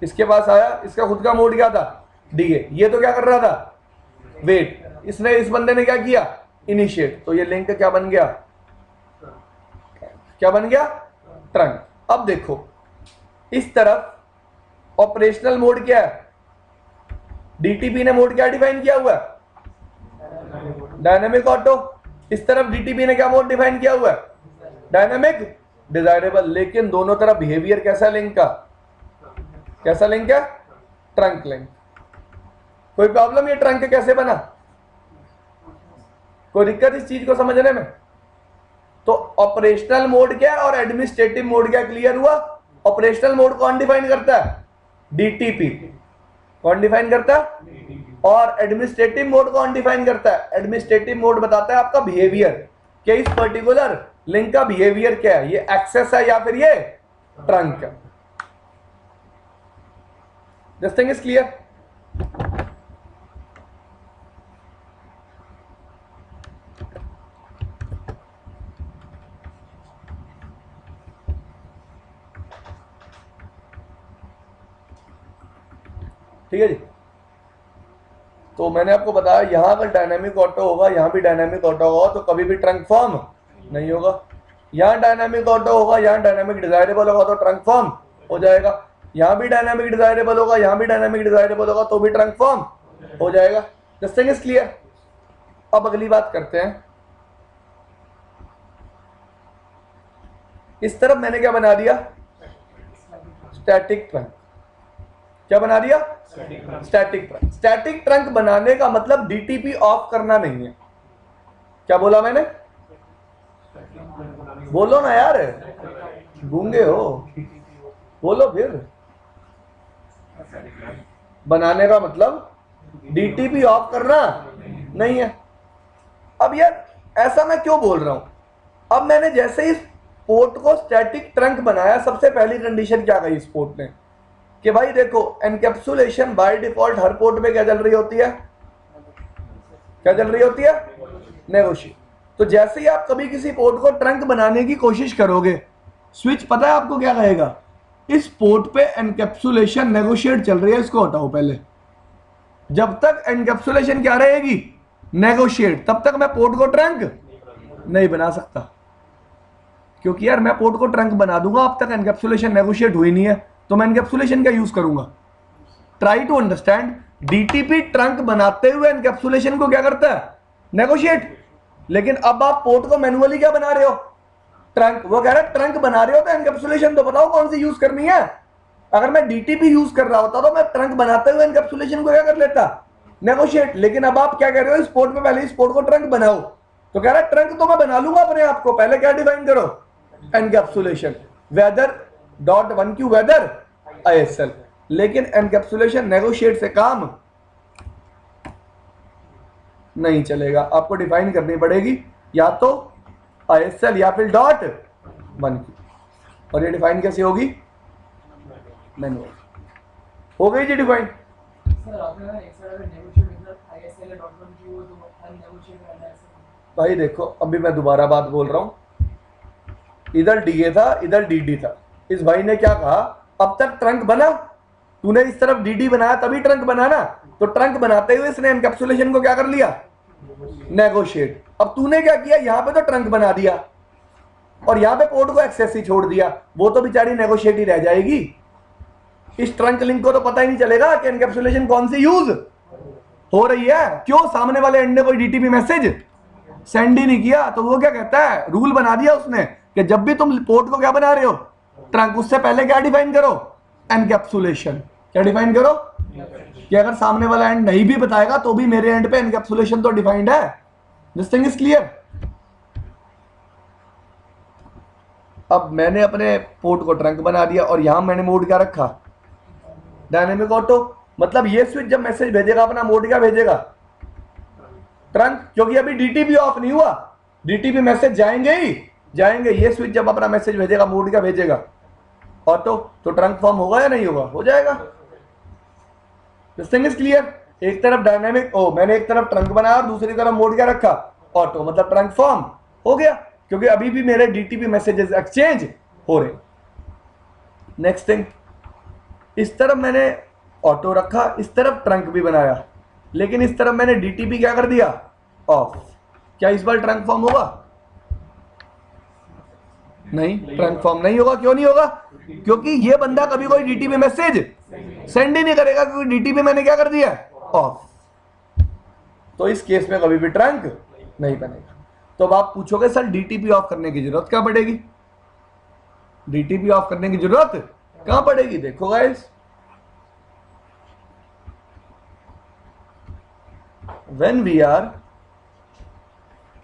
A: इसके पास आया, इसका खुद का मोड क्या था? डीए। ये तो क्या कर रहा था? वेट। इसने, इस बंदे ने क्या किया? इनिशिएट। तो ये लिंक क्या बन गया? क्या बन गया? ट्रंक। अब देखो इस तरफ ऑपरेशनल मोड क्या है? डीटीपी ने मोड क्या डिफाइन किया हुआ है? Dynamic auto. इस तरफ डीटीपी ने क्या मोड डिफाइन किया हुआ है? Dynamic desirable. लेकिन दोनों तरफ बिहेवियर कैसा लिंक का? कैसा लिंक है? Trunk link. कोई प्रॉब्लम ये ट्रंक कैसे बना? कोई दिक्कत इस चीज को समझने में? तो ऑपरेशनल मोड क्या और एडमिनिस्ट्रेटिव मोड क्या क्लियर हुआ? ऑपरेशनल मोड कौन डिफाइन करता है? डीटीपी। कौन डिफाइन करता है? और एडमिनिस्ट्रेटिव मोड कौन डिफाइन करता है? एडमिनिस्ट्रेटिव मोड बताता है आपका बिहेवियर, कि इस पर्टिकुलर लिंक का बिहेवियर क्या है, ये एक्सेस है या फिर ये ट्रंक है। This thing is clear? ठीक है जी। तो मैंने आपको बताया यहां अगर डायनामिक ऑटो होगा, यहां भी डायनामिक ऑटो होगा, तो कभी भी ट्रंक फॉर्म नहीं होगा। यहां डायनामिक ऑटो होगा, यहां डायनामिक डिजायरेबल होगा तो ट्रंक फॉर्म हो जाएगा। यहां भी डायनामिक डिजायरेबल होगा, यहां भी डायनामिक डिजायरेबल होगा तो भी ट्रंक फॉर्म हो जाएगा। This thing is clear? अब अगली बात करते हैं। इस तरफ मैंने क्या बना दिया? Static trunk. क्या बना दिया? Static trunk. स्टैटिक ट्रंक बनाने का मतलब डीटीपी ऑफ करना नहीं है। क्या बोला मैंने? बोलो ना यार, गूंगे हो, बोलो फिर। बनाने का मतलब डीटीपी ऑफ करना नहीं है। अब यार ऐसा मैं क्यों बोल रहा हूं, अब मैंने जैसे इस पोर्ट को स्टैटिक ट्रंक बनाया, सबसे पहली कंडीशन क्या कही इस पोर्ट ने कि भाई देखो encapsulation by default her port पे क्या चल रही होती है, क्या चल रही होती है, नेगोशिएट। तो जैसे ही आप कभी किसी पोर्ट को ट्रंक बनाने की कोशिश करोगे, स्विच पता है आपको क्या कहेगा, इस पोर्ट पे एनकैप्सुलेशन नेगोशिएट चल रही है, इसको हटाओ पहले। जब तक एनकैप्सुलेशन क्या रहेगी, नेगोशिएट, तब तक मैं पोर्ट को ट्रंक नहीं बना सकता, क्योंकि यार मैं पोर्ट को ट्रंक बना दूंगा, अब तक एनकैप्सुलेशन नेगोशिएट हुई नहीं है, तो मैं एनकैप्सुलेशन क्या यूज करूंगा। Try to understand, DTP trunk बनाते हुए एनकैप्सुलेशन को क्या करता है, नेगोशिएट। लेकिन अब आप पोर्ट को मैनुअली क्या बना रहे हो, ट्रंक। वो कह रहा है ट्रंक बना रहे हो तो एनकैप्सुलेशन तो बताओ कौन सी यूज करनी है। अगर मैं डीटीपी यूज कर रहा होता तो मैं ट्रंक बनाते हुए एनकैप्सुलेशन को क्या कर लेता, नेगोशिएट। लेकिन अब आप क्या कह रहे हो, इस पोर्ट में पहले इस पोर्ट को ट्रंक बनाओ, तो कह रहा है ट्रंक तो मैं बना लूंगा अपने आप को, पहले क्या डिफाइन करो, encapsulation whether dot one Q whether ISL। लेकिन एनकैप्सुलेशन नेगोशिएट से काम नहीं चलेगा, आपको डिफाइन करनी पड़ेगी या तो ISL या फिर डॉट वन क्यू। और ये डिफाइन कैसे होगी, मैनुअल। हो गई जी डिफाइन।
B: सर आपने एक सर अगर नेगोशिएट मतलब ISL या डॉट वन की हो तो अननेगोशिएट रहना है सर।
A: भाई देखो अभी मैं दोबारा बात बोल रहा हूं, इधर DA था इधर DD था, इस भाई ने क्या कहा, अब तक ट्रंक बना, तूने इस तरफ DD बनाया तभी ट्रंक बना ना, तो ट्रंक बनाते हुए इसने एनकैप्सुलेशन को क्या कर लिया, नेगोशिएट। अब तूने क्या किया, यहां पे तो ट्रंक बना दिया और यहां पे पोर्ट को एक्सेस ही छोड़ दिया, वो तो बेचारी नेगोशिएट ही रह जाएगी। इस ट्रंक लिंक को तो पता ही नहीं चलेगा कि एनकैप्सुलेशन कौन सी यूज हो रही है। क्यों, सामने वाले एंड ने कोई डीटीपी मैसेज सेंड ही नहीं किया, तो वो क्या कहता है, रूल बना दिया उसने कि जब भी तुम पोर्ट को क्या बना रहे हो, ट्रंक, उससे पहले क्या डिफाइन करो, एनकैप्सुलेशन। क्या डिफाइन करो कि अगर सामने वाला एंड नहीं भी बताएगा तो भी मेरे एंड पे एनकैप्सुलेशन तो डिफाइंड है। This thing is clear. अब मैंने अपने पोर्ट को ट्रंक बना दिया और यहां मैंने मोड क्या रखा, डायनेमिक ऑटो। मतलब ये स्विच जब मैसेज भेजेगा अपना मोड क्या भेजेगा, ट्रंक, क्योंकि अभी डीटीपी ऑफ नहीं हुआ, डीटीपी मैसेज जाएंगे ही जाएंगे। ये स्विच जब अपना मैसेज भेजेगा मोड क्या भेजेगा, ऑटो, तो ट्रंक फॉर्म होगा या नहीं होगा, हो जाएगा। This thing is clear. एक तरफ डायनेमिक, मैंने एक तरफ ट्रंक बनाया और दूसरी तरफ मोड क्या रखा, ऑटो, मतलब ट्रंक फॉर्म हो गया, क्योंकि अभी भी मेरे डीटीपी मैसेजेस एक्सचेंज हो रहे। नेक्स्ट थिंग, इस तरफ मैंने ऑटो रखा, इस तरफ ट्रंक भी बनाया, लेकिन इस तरफ मैंने डीटीपी क्या कर दिया, ऑफ। क्या इस बार ट्रंक फॉर्म होगा, नहीं, ट्रंक फॉर्म नहीं होगा। क्यों नहीं होगा, क्योंकि ये बंदा कभी कोई डीटीपी मैसेज सेंड ही नहीं करेगा, क्योंकि डीटीपी मैंने क्या कर दिया, ऑफ। तो इस केस में कभी भी ट्रंक नहीं बनेगा। तो अब आप पूछोगे सर डीटीपी ऑफ करने की जरूरत क्या पड़ेगी, डीटीपी ऑफ करने की जरूरत कहां पड़ेगी। देखो guys, when we are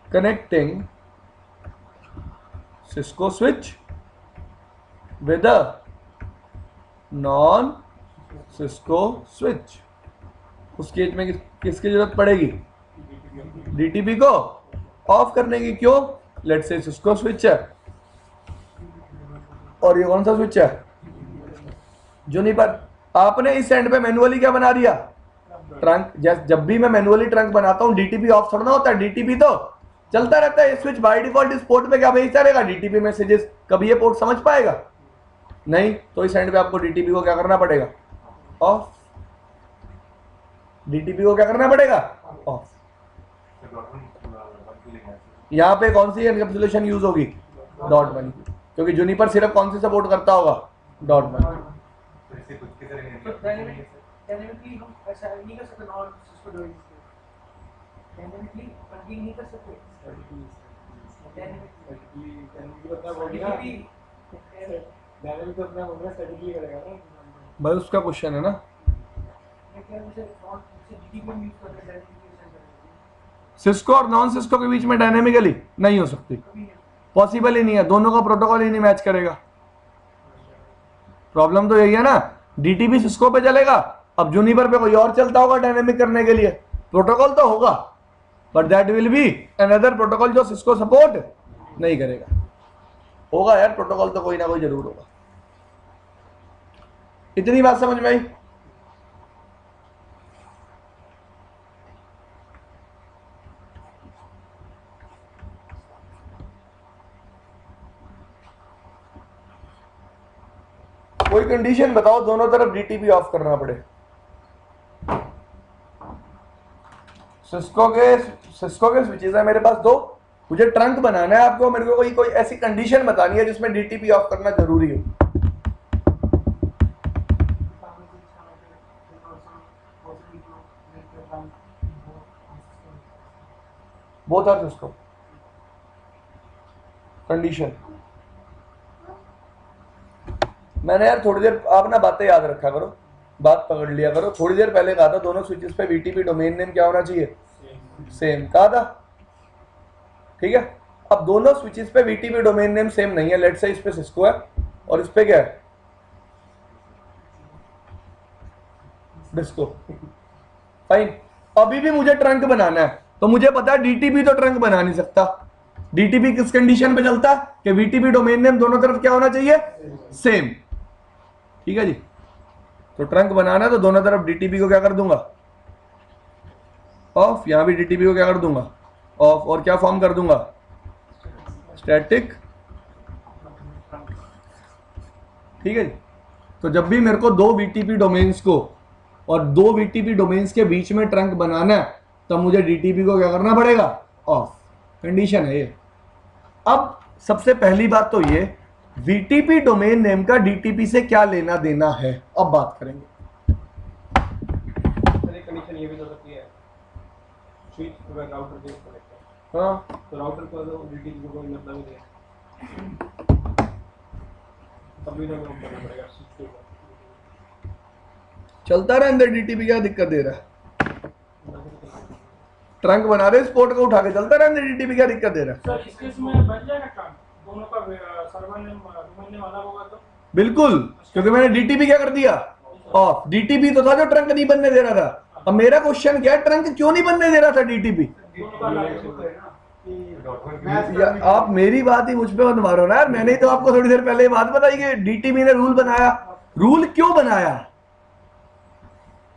A: connecting Cisco switch with a non Cisco switch, उस केस में किसकी जरूरत पड़ेगी, डीटीपी को ऑफ करने की। क्यों, लेट से सिस्को स्विच है और ये कौन सा स्विच है, जूनिपर। आपने इस एंड पे मैनुअली क्या बना दिया, ट्रंक। जब भी मैं मैनुअली ट्रंक बनाता हूं डीटीपी ऑफ थोड़ा ना होता है, डीटीपी तो चलता रहता है। स्विच बाय डिफॉल्ट इस पोर्ट पे क्या भेजता रहेगा, डीटीपी मैसेजेस। कभी ये पोर्ट समझ पाएगा नहीं, तो इस एंड पे आपको डीटीपी को क्या करना पड़ेगा, ऑफ। डीटीपी को क्या करना पड़ेगा, ऑफ। यहां पे कौन सी एनकैप्सुलेशन यूज होगी, डॉट वन, क्योंकि जूनिपर सिर्फ कौन सी सपोर्ट करता होगा, डॉट वन।
B: डायनेमिकली हम ऐसा नहीं कर सकते, non Cisco doing dynamically trunking नहीं कर सकते।
C: डायनेमिक अपना होगा स्टैटिकली करेगा ना
A: भाई, उसका क्वेश्चन है ना। सिस्को और नॉन सिस्को के बीच में डायनेमिकली नहीं हो सकती, पॉसिबल ही नहीं है, दोनों का प्रोटोकॉल ही नहीं मैच करेगा। प्रॉब्लम तो यही है ना, डीटीपी सिस्को पे चलेगा, अब जूनिपर पे कोई और चलता होगा डायनेमिक करने के लिए, प्रोटोकॉल तो होगा but that will be another protocol जो सिस्को सपोर्ट नहीं करेगा। होगा यार, प्रोटोकॉल तो कोई ना कोई जरूर होगा। इतनी बात समझ में आई? कोई कंडीशन बताओ दोनों तरफ डीटीपी ऑफ करना पड़े। सिस्को के स्विचेस है मेरे पास दो, मुझे ट्रंक बनाना है, आपको मेरे को कोई ऐसी कंडीशन बतानी है जिसमें डीटीपी ऑफ करना जरूरी हो। Both are Cisco condition. मैंने यार थोड़ी देर, आप ना बातें याद रखा करो, बात पकड़ लिया करो। थोड़ी देर पहले कहा था दोनों स्विचेस पे वीटीपी डोमेन नेम क्या होना चाहिए, सेम कहा था, ठीक है। अब दोनों स्विचेस पे वीटीपी डोमेन नेम सेम नहीं है। लेट्स से इस पे सिस्को है और इस पे क्या है, डिस्को, फाइन। अभी भी मुझे ट्रंक बनाना है, तो मुझे पता है डीटीपी तो ट्रंक बना नहीं सकता। डीटीपी किस कंडीशन पे चलता है कि वीटीपी डोमेन नेम दोनों तरफ क्या होना चाहिए, सेम, ठीक है जी। तो ट्रंक बनाना है तो दोनों तरफ डीटीपी को क्या कर दूंगा, ऑफ। यहां भी डीटीपी को क्या कर दूंगा, ऑफ। और क्या फॉर्म कर दूंगा, स्टैटिक, ठीक है जी। तो जब भी मेरे को दो वीटीपी डोमेन्स को और दो वीटीपी डोमेन्स के बीच में ट्रंक बनाना है, तब मुझे डीटीपी को क्या करना पड़ेगा, ऑफ। कंडीशन है ये। अब सबसे पहली बात तो ये, वीटीपी डोमेन नेम का डीटीपी से क्या लेना देना है, अब बात करेंगे।
C: कंडीशन ये भी तो सकती है, स्विच अगर राउटर से कनेक्ट है,
A: हाँ,
C: तो राउटर को डीटीपी को कोई मतलब नहीं है, तब भी तो काम करना पड़ेगा स्विच को।
A: चलता रहा अंदर डीटीपी, क्या दिक्कत दे रहा है, ट्रंक बना रहे, स्पोर्ट को उठा के चलता रहा अंदर डीटीपी, क्या दिक्कत दे रहा है।
D: सर इस केस में बन जाएगा ट्रंक, दोनों का सर्वर नेम डोमेन नेम अलग होगा तो?
A: बिल्कुल, क्योंकि मैंने डीटीपी क्या कर दिया, ऑफ। डीटीपी तो था जो ट्रंक नहीं बनने दे रहा था। अब मेरा क्वेश्चन क्या है, ट्रंक क्यों नहीं बनने दे रहा था डीटीपी।
D: दोनों का अलग है ना?
A: आप मेरी बात ही मुझ पे मत मारो ना यार, मैंने ही तो आपको थोड़ी देर पहले ये बात बताई कि डीटीपी ने रूल बनाया। रूल क्यों बनाया,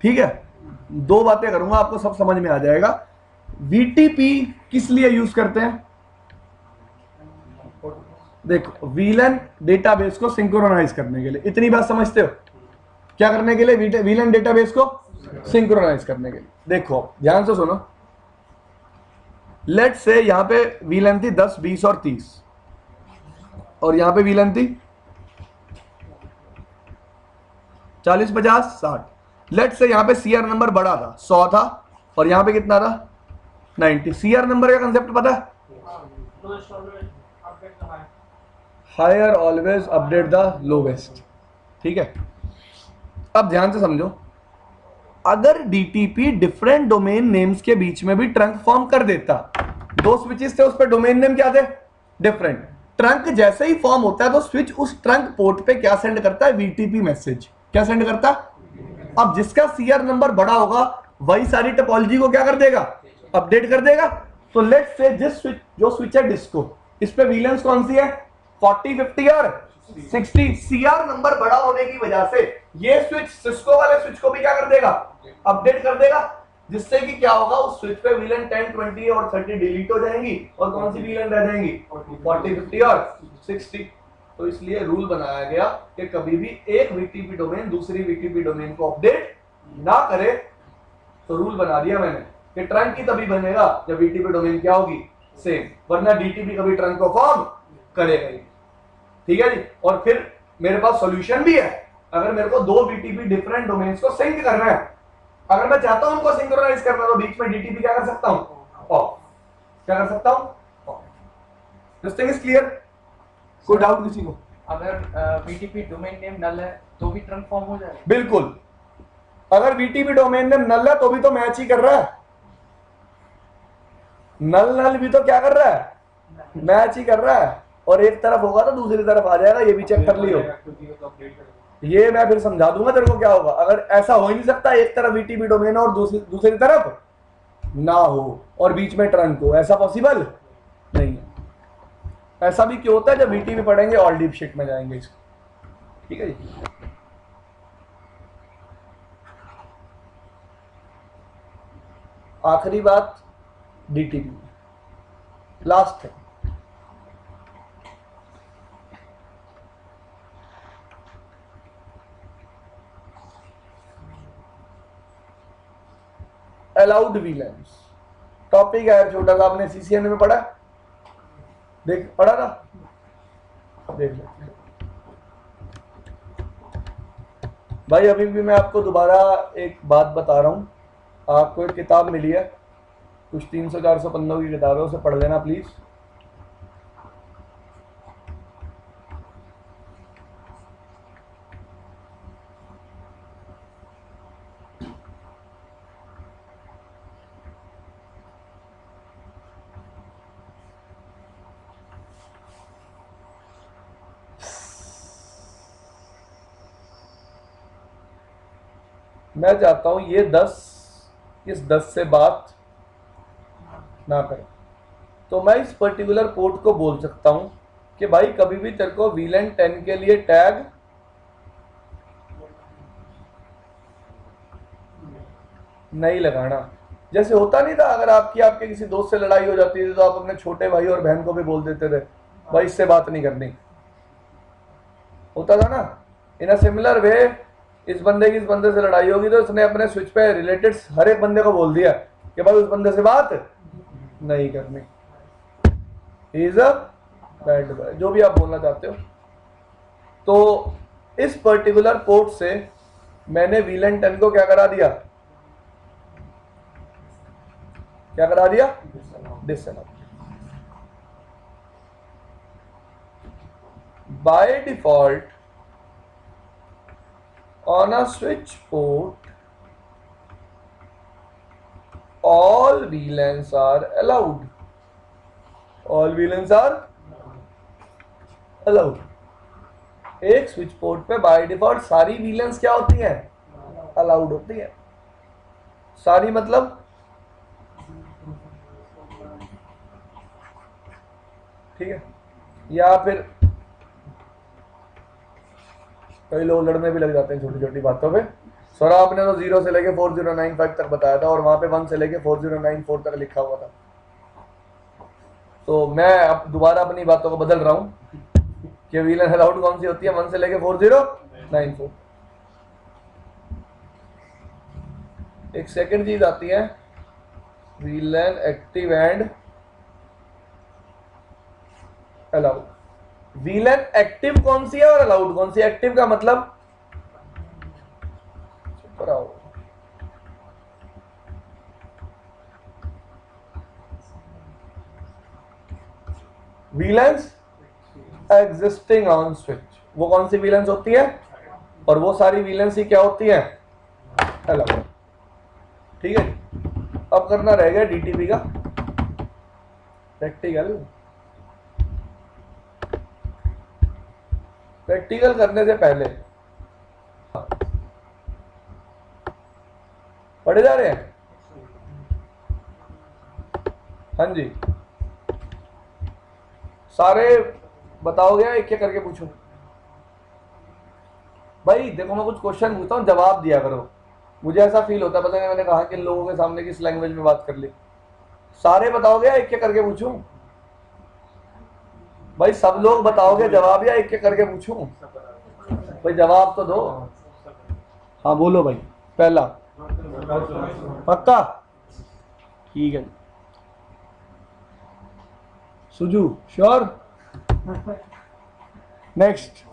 A: ठीक है, दो बातें करूंगा, आपको सब समझ में आ जाएगा। वीटीपी किस लिए यूज करते हैं, देखो, वीलन डेटाबेस को सिंक्रोनाइज करने के लिए। इतनी बात समझते हो, क्या करने के लिए, वीलन डेटाबेस को सिंक्रोनाइज करने के लिए। देखो ध्यान से सुनो, लेट्स से यहां पे वीलन थी 10, 20 और 30, और यहां पे वीलन थी 40, 50, 60। लेट्स से यहां पे सीआर नंबर बड़ा था, 100 था, और यहां पे कितना था, 90। सीआर नंबर का कंसेप्ट पता है, higher always update the lowest, ठीक है। अब ध्यान से समझो, अगर डीटीपी डिफरेंट डोमेन नेम्स के बीच में भी ट्रंक फॉर्म कर देता, दो स्विचेस थे, उस पर डोमेन नेम क्या थे, डिफरेंट। ट्रंक जैसे ही फॉर्म होता है तो स्विच उस ट्रंक पोर्ट पे क्या सेंड करता है, वीटीपी मैसेज। क्या सेंड करता, अब जिसका सीआर नंबर बड़ा होगा वही सारी टोपोलॉजी को क्या कर देगा, अपडेट कर देगा। तो लेट्स से जो स्विच है डिस्को, इस पे वीलेंस कौन सी है, 40, 50 और 60। सीआर नंबर बड़ा होने की वजह से ये स्विच सिस्को वाले स्विच को भी क्या कर देगा, अपडेट कर देगा, जिससे कि क्या होगा, उस स्विच पे वीलन 10, 20 और 30 डिलीट हो जाएंगी, और कौन सी वीलन रह जाएंगी, 40, 50 और 60। तो इसलिए रूल बनाया गया कि कभी भी एक वीटीपी डोमेन दूसरी वीटीपी डोमेन को अपडेट ना करे। तो रूल बना दिया मैंने कि ट्रंक ही तभी बनेगा जब वीटीपी डोमेन क्या होगी, सेम, वरना डीटीपी कभी ट्रंक को फॉर्म करेगा ही, ठीक है जी। और फिर मेरे पास सॉल्यूशन भी है, अगर मेरे को दो वीटीपी डिफरेंट डोमेन्स को सिंक करना है, अगर मैं चाहता हूं उनको सिंक्रोनाइज करना, तो बीच में डीटीपी क्या कर सकता हूं, ऑफ। क्या कर सकता हूं, of. This thing is clear, कोई डाउट किसी को?
B: अगर वीटीपी डोमेन नेम नल है तो भी ट्रंक फॉर्म हो जाएगा,
A: बिल्कुल, अगर वीटीपी डोमेन नेम नल है तो भी तो मैच ही कर रहा है, नल भी तो क्या कर रहा है, मैच ही कर रहा है। और एक तरफ होगा तो दूसरी तरफ आ जाएगा, ये भी चेक कर लियो। ये मैं फिर समझा दूंगा तेरे को क्या होगा। अगर ऐसा हो ही नहीं सकता, एक तरफ वीटीपी डोमेन और दूसरी तरफ ना हो और बीच में ट्रंक हो, ऐसा पॉसिबल नहीं है। ऐसा भी क्यों होता है, जब वीटी में पढ़ेंगे और डीप शिट में जाएंगे इसको, ठीक है जी। आखिरी बात डीटीपी, लास्ट है, अलाउड वीलेंस। टॉपिक है छोटा सा, आपने सीसीएन में पढ़ा, देख पढ़ा था, देख लेते हैं भाई। अभी भी मैं आपको दोबारा एक बात बता रहा हूँ, आपको एक किताब मिली है, कुछ 300-400 पन्नों की किताब है, उसे पढ़ लेना प्लीज। मैं चाहता हूं ये 10 से बात ना करें, तो मैं इस पर्टिकुलर पोर्ट को बोल सकता हूं कि भाई कभी भी तेरे को VLAN 10 के लिए टैग नहीं लगाना। जैसे होता नहीं था, अगर आपके किसी दोस्त से लड़ाई हो जाती थी तो आप अपने छोटे भाई और बहन को भी बोल देते थे भाई इससे बात नहीं करनी, होता था ना। इन अ सिमिलर वे इस बंदे की इस बंदे से लड़ाई होगी तो उसने अपने स्विच पे रिलेटेड हर एक बंदे को बोल दिया कि भाई उस बंदे से बात नहीं करनी, इज अ बैड बॉय, जो भी आप बोलना चाहते हो। तो इस पर्टिकुलर पोर्ट से मैंने VLAN 10 को क्या करा दिया, क्या करा दिया, disallow. By default on a switch port all VLANs are allowed, all VLANs are allowed। एक स्विच पोर्ट पे बाय डिफॉल्ट सारी VLANs क्या होती हैं, अलाउड होती हैं। सारी मतलब ठीक है, या फिर कई लोग लड़ने भी लग जाते हैं छोटी छोटी बातों पे। सर आपने तो 0 से लेके 4095 तक बताया था और वहां पे 1 से लेके 4094 तक लिखा हुआ था, तो मैं अब दोबारा अपनी बातों को बदल रहा हूं कि VLAN अलाउड कौन सी होती है, 1 से लेके 4094। एक सेकंड चीज आती है VLAN active and allowed. VLAN active कौन सी है और अलाउड कौन सी है? एक्टिव का मतलब VLANs एग्जिस्टिंग ऑन स्विच, वो कौन सी VLANs होती है, और वो सारी VLANs ही क्या होती है, अलाउड। ठीक है, अब करना रह गया DTP का प्रैक्टिकल। प्रैक्टिकल करने से पहले पढ़े जा रहे हैं, हाँ जी, सारे बताओगे या एक एक करके पूछो? भाई देखो मैं कुछ क्वेश्चन पूछता हूँ, जवाब दिया करो। मुझे ऐसा फील होता है, पता नहीं मैंने कहा कि लोगों के सामने किस लैंग्वेज में बात कर ली। सारे बताओगे या एक एक करके पूछूं? भाई सब लोग बताओगे जवाब या एक एक करके पूछूं? भाई जवाब तो दो। हाँ बोलो भाई, पहला पक्का, ठीक है। Suju sure, next.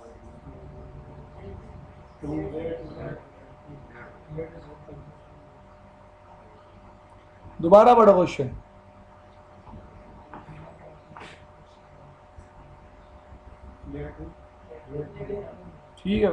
A: दोबारा पढ़ो क्वेश्चन। ठीक है,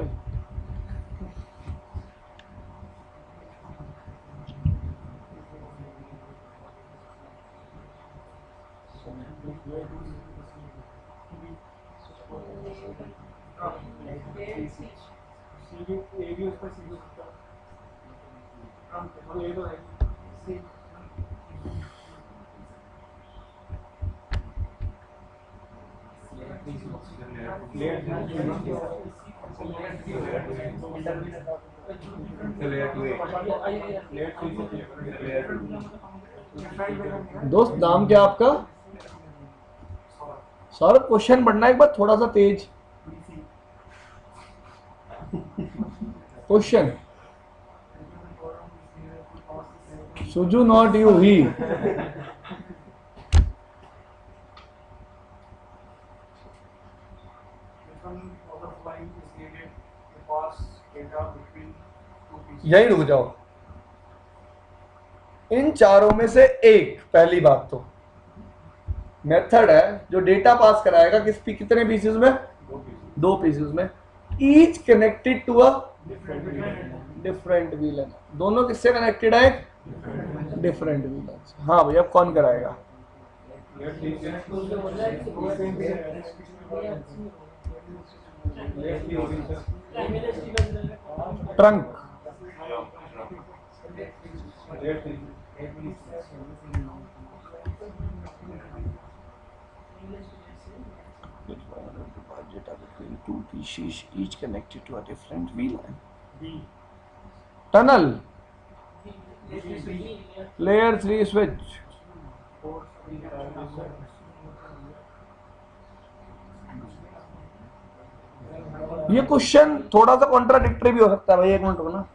A: दोस्त नाम क्या आपका? सौरभ, क्वेश्चन पढ़ना एक बार थोड़ा सा तेज। क्वेश्चन सुजू नॉट यू, ही। यही रुक जाओ। इन चारों में से एक, पहली बात तो मेथड है जो डेटा पास कराएगा कितने पीसेस में? 2 पीसेस में। Each connected to a different VLAN. दोनों किससे कनेक्टेड है? Different VLAN. हाँ भैया, अब कौन कराएगा? Trunk. Two pieces each connected to a different VLAN. Tunnel. Layer 3 switch. ये क्वेश्चन थोड़ा सा कॉन्ट्राडिक्टरी भी हो सकता है भाई, एक मिनट रुकना।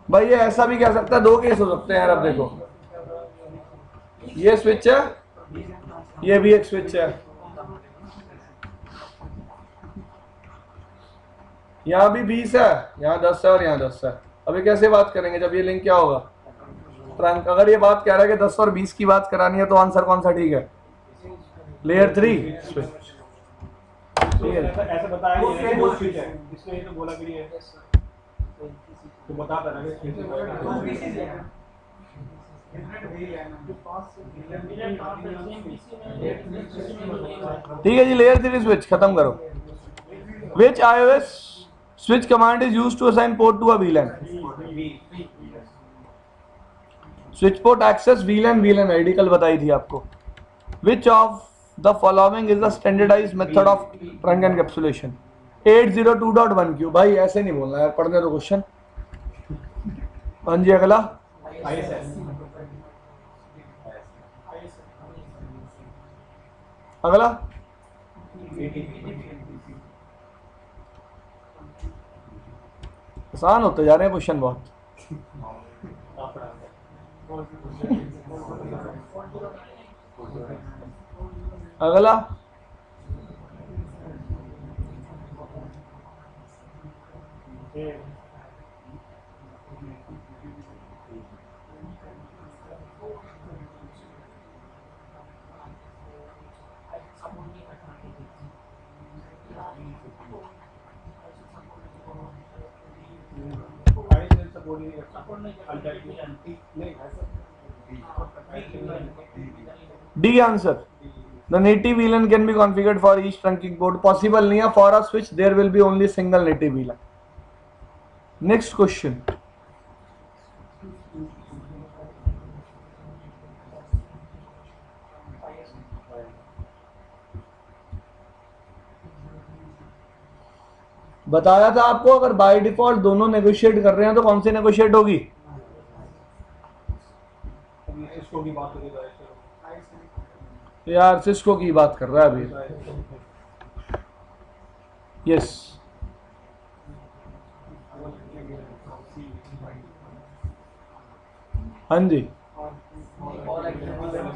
A: भाई ये ऐसा भी कह सकता है, 2 केस हो सकते हैं यार। अब देखो, ये स्विच है, ये भी एक स्विच है, यहां भी 20 है, यहां 10 है और यहां 10 है। अभी कैसे बात करेंगे जब ये लिंक क्या होगा? ट्रंक। अगर ये बात कह रहा है कि 10 और 20 की बात करानी है तो आंसर कौन सा ठीक है? Layer 3 switch.
C: ऐसा बताया गया है कि 2 स्विच है, इसने ये तो बोला कि है, तो बता रहा है
A: ठीक है जी। लेयर 3 स्विच खत्म करो। Which iOS switch command is used to assign port to a VLAN? Switch port access VLAN ID कल बताई थी आपको। Which of the following is the standardized method of trunk encapsulation? 802.1q। भाई ऐसे नहीं बोलना यार, पढ़ने दो क्वेश्चन। हाँ जी, अगला। अगला आसान होते जा रहे हैं क्वेश्चन बहुत। अगला D answer. The native VLAN can be configured for each trunking port. Possible नहीं है। For a switch there will be only single native VLAN. Next question. बताया था आपको, अगर बाय डिफॉल्ट दोनों नेगोशिएट कर रहे हैं तो कौन सी नेगोशिएट होगी?
C: सिस्को की बात करेगा
A: यार सिस्को की बात कर रहा है अभी। यस, हाँ जी,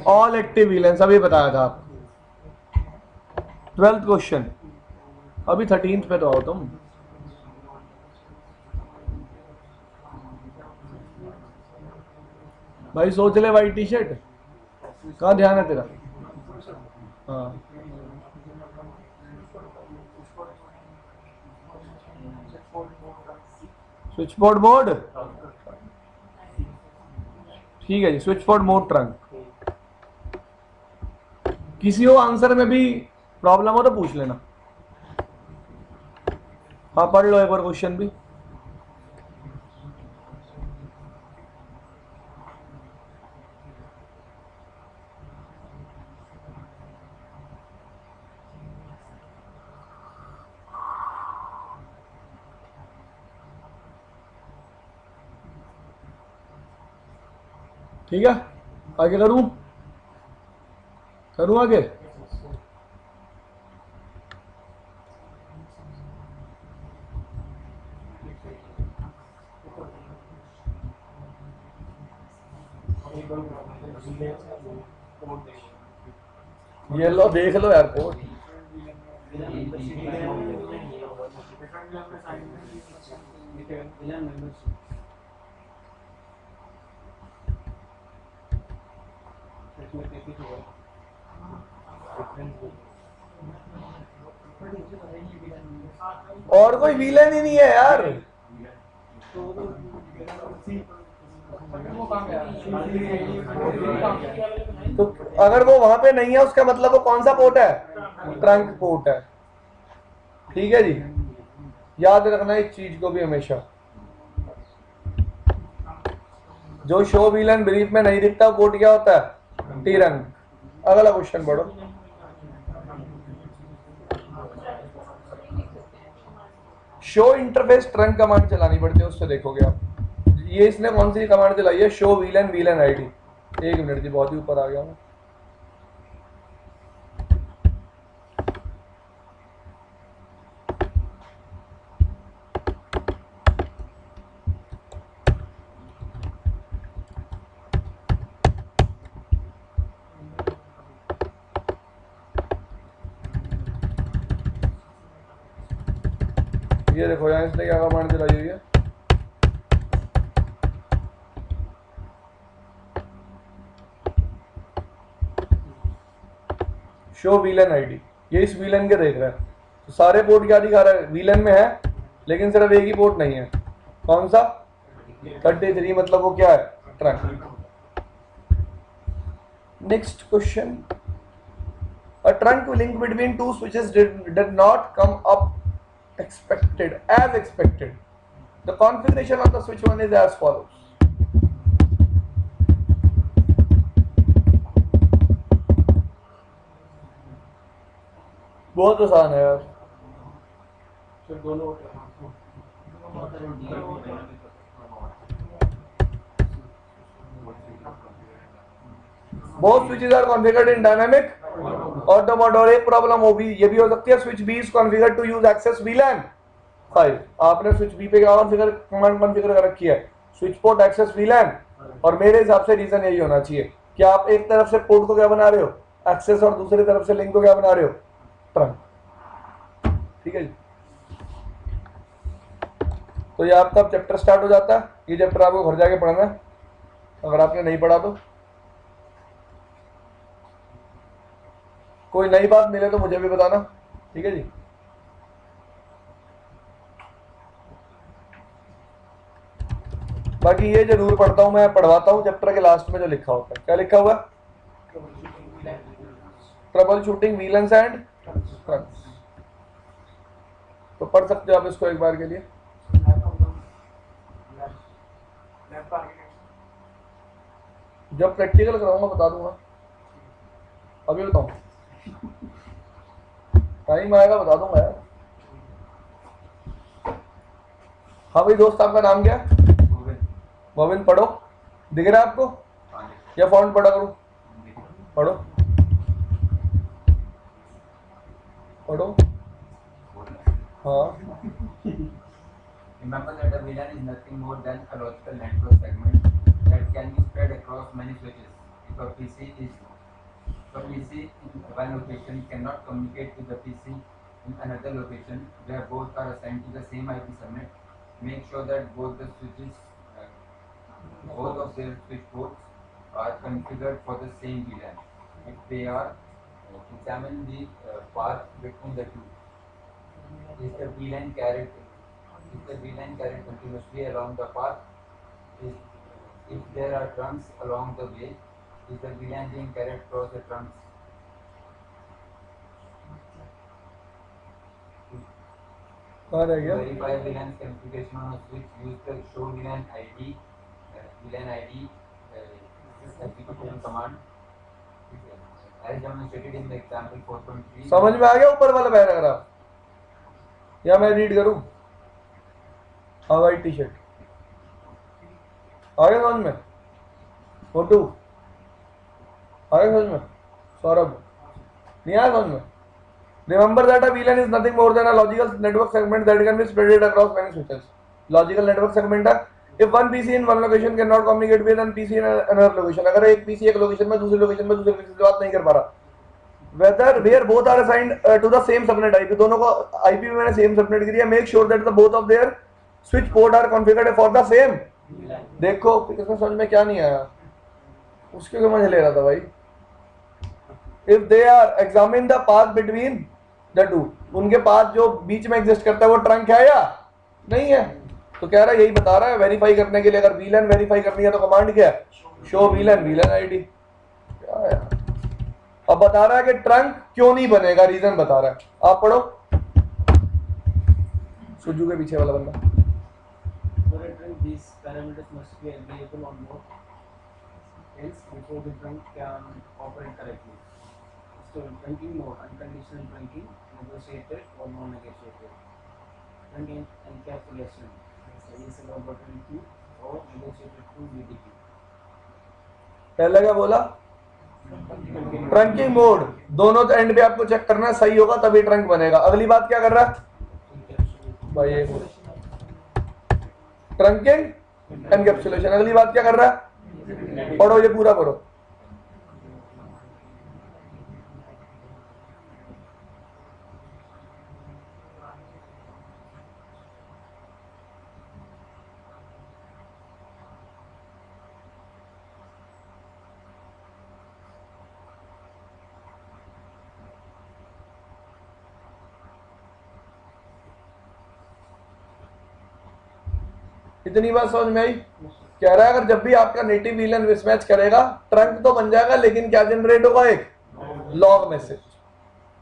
A: ऑल एक्टिव VLANs अभी बताया था आप। 12th question. अभी 13th पे तो आओ तुम। भाई सोच ले, वाइट टी शर्ट कहाँ ध्यान है तेरा? हाँ, स्विच बोर्ड मोड। ठीक है जी, स्विच बोर्ड मोड ट्रंक। किसी को आंसर में भी प्रॉब्लम हो तो पूछ लेना। हाँ, पढ़ लो एक बार क्वेश्चन भी। ठीक है, आगे करूं आगे। ये लो देख लो एयरपोर्ट। और कोई विलन ही नहीं है यार। तो अगर वो वहां पे नहीं है उसका मतलब वो कौन सा पोर्ट है? ट्रंक पोर्ट है। ठीक है जी, याद रखना इस चीज को भी हमेशा। जो शो विलन ब्रीफ में नहीं दिखता वो पोर्ट क्या होता है? टी-रंक। अगला क्वेश्चन पढ़ो। शो इंटरफेस ट्रंक कमांड चलानी पड़ती है, उससे देखोगे आप। ये इसने कौन सी कमांड चलाई है? Show villain ID. एक मिनट जी, बहुत ही ऊपर आ गया हूँ। ये देखो यहाँ इसने क्या कमांड चलाई हुई है? Show villain ID. ये इस विलन के देख रहा है, तो सारे पोर्ट क्या दिखा रहा है? विलन में है, लेकिन सिर्फ एक ही पोर्ट नहीं है। कौन सा? 33, मतलब वो क्या है? Trunk. Next question. A trunk link between two switches did not come up as expected. The configuration of the switch one is as follows. बहुत आसान है यार। Both switches are configured in dynamic auto mode. और एक problem हो भी ये भी हो सकती है, switch B is configured to use access VLAN 5। आपने स्विच बी पे क्या कमांड कॉन्फ़िगर कर रखी है? Switch port access VLAN। और मेरे हिसाब से रीजन यही होना चाहिए कि आप एक तरफ से पोर्ट को क्या बना रहे हो? एक्सेस, और दूसरी तरफ से लिंक को क्या बना रहे हो? ट्रंक। ठीक है जी, तो ये आपका चैप्टर स्टार्ट हो जाता है। ये चैप्टर आपको घर जाके पढ़ना है, अगर आपने नहीं पढ़ा तो। कोई नई बात मिले तो मुझे भी बताना, ठीक है जी। बाकी ये जरूर पढ़ता हूं, मैं पढ़वाता हूं चैप्टर के लास्ट में जो लिखा होता है। क्या लिखा हुआ? Trouble shooting villains and Trunks. तो पढ़ सकते हो आप इसको एक बार के लिए। जब प्रैक्टिकल कराऊंगा बता दूंगा, अभी बताऊं? टाइम आएगा बता दूंगा यार। हाँ भाई दोस्त, आपका नाम क्या? गोविंद। पढ़ो, दिख रहा है आपको? या फॉन्ट पढ़ा करूं? पढ़ो पढ़ो। हाँ।
E: Remember that a VLAN is nothing more than a logical network segment that can be spread across many switches. If a PC in one location cannot communicate with the PC in another location where both are assigned to the same IP subnet, make sure that both of their switch ports are configured for the same VLAN. If they are, examine the path between the two. Is the VLAN carried continuously along the path? If there are trunks along the way, is the VLAN being carried across the trunks?
A: कहाँ रह गया?
E: Verify VLAN's configuration on a switch. Use the show VLAN ID execution command as demonstrated in the example 4.3.
A: समझ में आ गया ऊपर वाला paragraph, या मैं रीड करूं? हाँ, वाइट टी शर्ट आ गया समझ में? फोटो आ गया समझ में? सौरभ नहीं आया समझ में? Remember that a VLAN is nothing more than a logical network segment that can be spread across many switches. Logical network segment है if one PC in one location cannot communicate with an PC in another location, अगर एक PC एक location में दूसरी location में दूसरे PC से बात नहीं कर पा रहा, whether where both are assigned to the same subnet IP, दोनों को IP में मैंने same subnet की है, make sure that the both of their switch port are configured for the same. देखो इसमें समझ में क्या नहीं आया, उसके समझ ले रहा था भाई. If they are examine the path between the two, उनके पास जो बीच में एग्जिस्ट करता है वो ट्रंक है या नहीं है, तो कह रहा है यही बता रहा है. वेरीफाई करने के लिए अगर VLAN वेरीफाई करनी है तो कमांड क्या है, शो VLAN आईडी. क्या है अब बता रहा है कि ट्रंक क्यों नहीं बनेगा, रीजन बता रहा है. आप पढ़ो सुजू के पीछे वाला बंदा.
F: For a trunk, these parameters must be available on both ends before the trunk can operate correctly. So, trunking mode, unconditional trunking, negotiated or non-negotiated. Trunking encapsulation, ASL or button key or negotiated through UDP.
A: पहले क्या बोला, trunking mode, दोनों and पे आपको check करना है सही होगा तभी ट्रंक बनेगा. अगली बात क्या कर रहा है भाई, ये ट्रंकिंग एनकैप्सुलेशन. अगली बात क्या कर रहा है, पढ़ो ये पूरा पढ़ो. इतनी बात समझ में आई. कह रहा है अगर जब भी आपका नेटिव VLAN मिसमैच करेगा ट्रंक तो बन जाएगा, लेकिन क्या जनरेट होगा, एक लॉग मैसेज.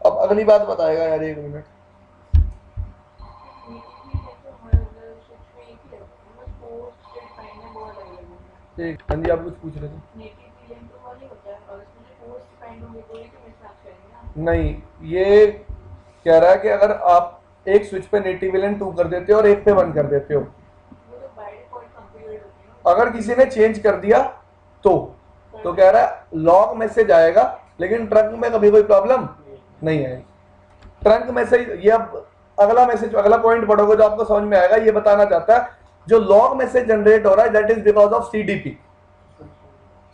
A: अब अगली बात बताएगा यार, एक मिनट. एक हाँ जी आप कुछ पूछ रहे थे. नहीं, ये कह रहा है कि अगर आप एक स्विच पे नेटिव VLAN 2 कर देते हो और एक पे 1 कर देते हो, अगर किसी ने चेंज कर दिया तो कह रहा है लॉग मैसेज आएगा, लेकिन ट्रंक में कभी कोई प्रॉब्लम नहीं आएगी. ट्रंक मैसेज, ये अब अगला मैसेज, अगला पॉइंट पढ़ोगे जो आपको समझ में आएगा. ये बताना चाहता है जो लॉग मैसेज जनरेट हो रहा है that is because of CDP,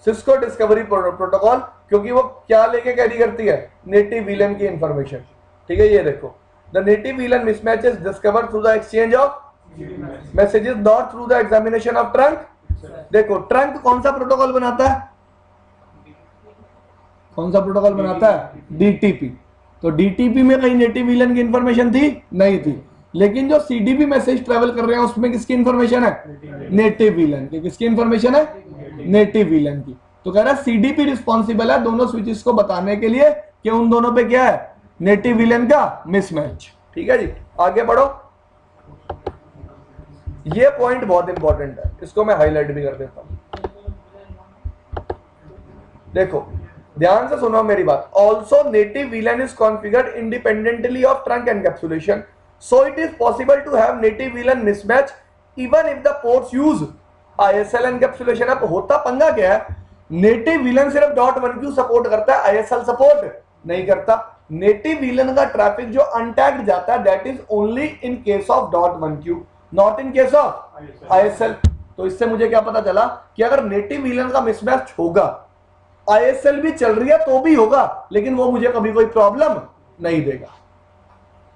A: Cisco discovery protocol, क्योंकि वो क्या लेके कैरी करती है, नेटिव VLAN की इंफॉर्मेशन. ठीक है, ये देखो, the native VLAN mismatch is discovered through the exchange of messages not through the examination of trunk. देखो ट्रंक कौन सा प्रोटोकॉल बनाता है, कौन सा प्रोटोकॉल बनाता है, DTP. तो DTP में कहीं नेटिव VLAN की इंफॉर्मेशन थी नहीं थी, लेकिन जो CDP मैसेज ट्रेवल कर रहे हैं उसमें किसकी इंफॉर्मेशन है, नेटिव VLAN की. किसकी इंफॉर्मेशन है, नेटिव VLAN की. तो कह रहा है CDP रिस्पॉन्सिबल है दोनों स्विचेस को बताने के लिए कि उन दोनों पे क्या है, नेटिव VLAN का मिसमैच. ठीक है जी, आगे बढ़ो. ये पॉइंट बहुत इंपॉर्टेंट है, इसको मैं हाईलाइट भी कर देता हूं. देखो ध्यान से सुनो मेरी बात. Also native VLAN is configured independently of trunk encapsulation, so it is possible to have native VLAN mismatch even if the ports use ISL encapsulation. अब होता पंगा क्या है, नेटिव VLAN सिर्फ .1q सपोर्ट करता है, ISL सपोर्ट नहीं करता. नेटिव VLAN का ट्रैफिक जो अनटैग्ड जाता है that is only in case of .1q, not in case of ISL. तो इससे मुझे क्या पता चला कि अगर नेटिव VLAN का मिसमैच होगा, ISL भी चल रही है तो भी होगा, लेकिन वो मुझे कभी कोई प्रॉब्लम नहीं देगा.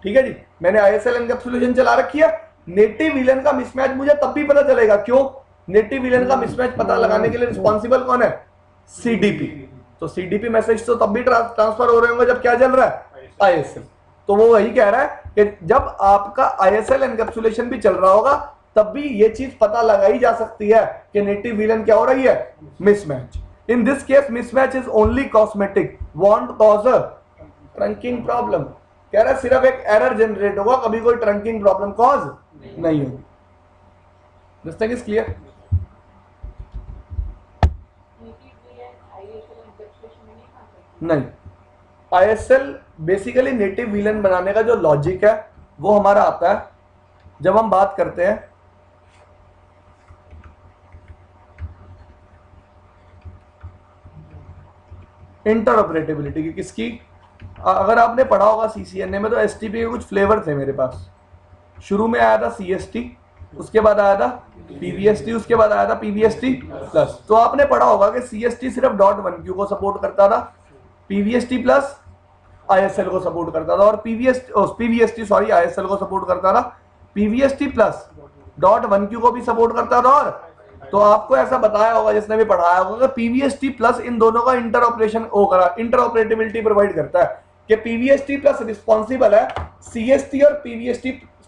A: ठीक है जी, मैंने ISL एनकैप्सुलेशन चला रखी है. नेटिव VLAN का मिसमैच मुझे तब भी पता चलेगा, क्यों, नेटिव VLAN का मिसमैच पता लगाने के लिए रिस्पॉन्सिबल कौन है, CDP. तो CDP मैसेज तो तब भी ट्रांसफर हो रहे होंगे जब क्या चल रहा है, ISL. तो वो वही कह रहा है कि जब आपका ISL एनकैप्सुलेशन भी चल रहा होगा तब भी ये चीज पता लगाई जा सकती है कि नेटिव VLAN क्या हो रही है, mismatch. In this case mismatch is only cosmetic, want cause a trunking problem. कह रहा है सिर्फ एक एरर जनरेट होगा, कभी कोई ट्रंकिंग प्रॉब्लम कॉज नहीं होगी. This thing is clear. नहीं, ISL बेसिकली नेटिव VLAN बनाने का जो लॉजिक है वो हमारा आता है जब हम बात करते हैं इंटर ऑपरेटेबिलिटी की। किसकी? अगर आपने पढ़ा होगा CCNA में तो STP के कुछ फ्लेवर थे मेरे पास। शुरू में आया था CST, उसके बाद आया था PVST, उसके बाद आया था PVST प्लस। तो आपने पढ़ा होगा कि CST सिर्फ .1Q को सपोर्ट करता था, PVST प्लस ISL को सपोर्ट करता था, और PVST सॉरी ISL को सपोर्ट करता था, PVST प्लस .1Q को भी सपोर्ट करता था। और तो आपको ऐसा बताया होगा जिसने भी पढ़ाया होगा कि PVST प्लस इन दोनों का इंटर ऑपरेटेबिलिटी प्रोवाइड करता है कि PVST प्लस रिस्पॉन्सिबल है CST और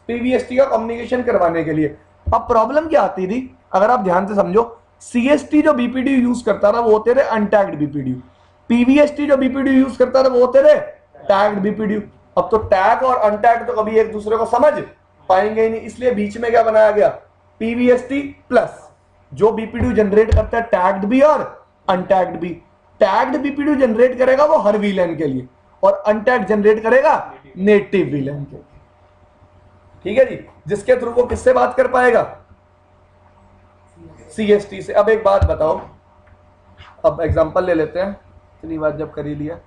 A: PVST का कम्युनिकेशन करवाने के लिए। अब प्रॉब्लम क्या आती थी, अगर आप ध्यान से समझो, CST जो BPDU यूज करता था वो होते थे अनटैग्ड BPDU, PVST जो BPDU यूज करता था वो होते थे टैग्ड BPDU। अब तो टैग और अनटैग्ड तो कभी एक दूसरे को समझ पाएंगे ही नहीं, इसलिए बीच में क्या बनाया गया, PVST प्लस, जो BPDU जनरेट करता है टैग्ड भी और अनटैग्ड भी। टैग्ड BPDU जनरेट करेगा वो हर VLAN के लिए, और अनटैग्ड जनरेट करेगा नेटिव VLAN के लिए। ठीक है जी, जिसके थ्रू वो किससे बात कर पाएगा, CST से। अब एक बात बताओ, अब एग्जांपल ले लेते हैं, इतनी बात जब कर ही लिया,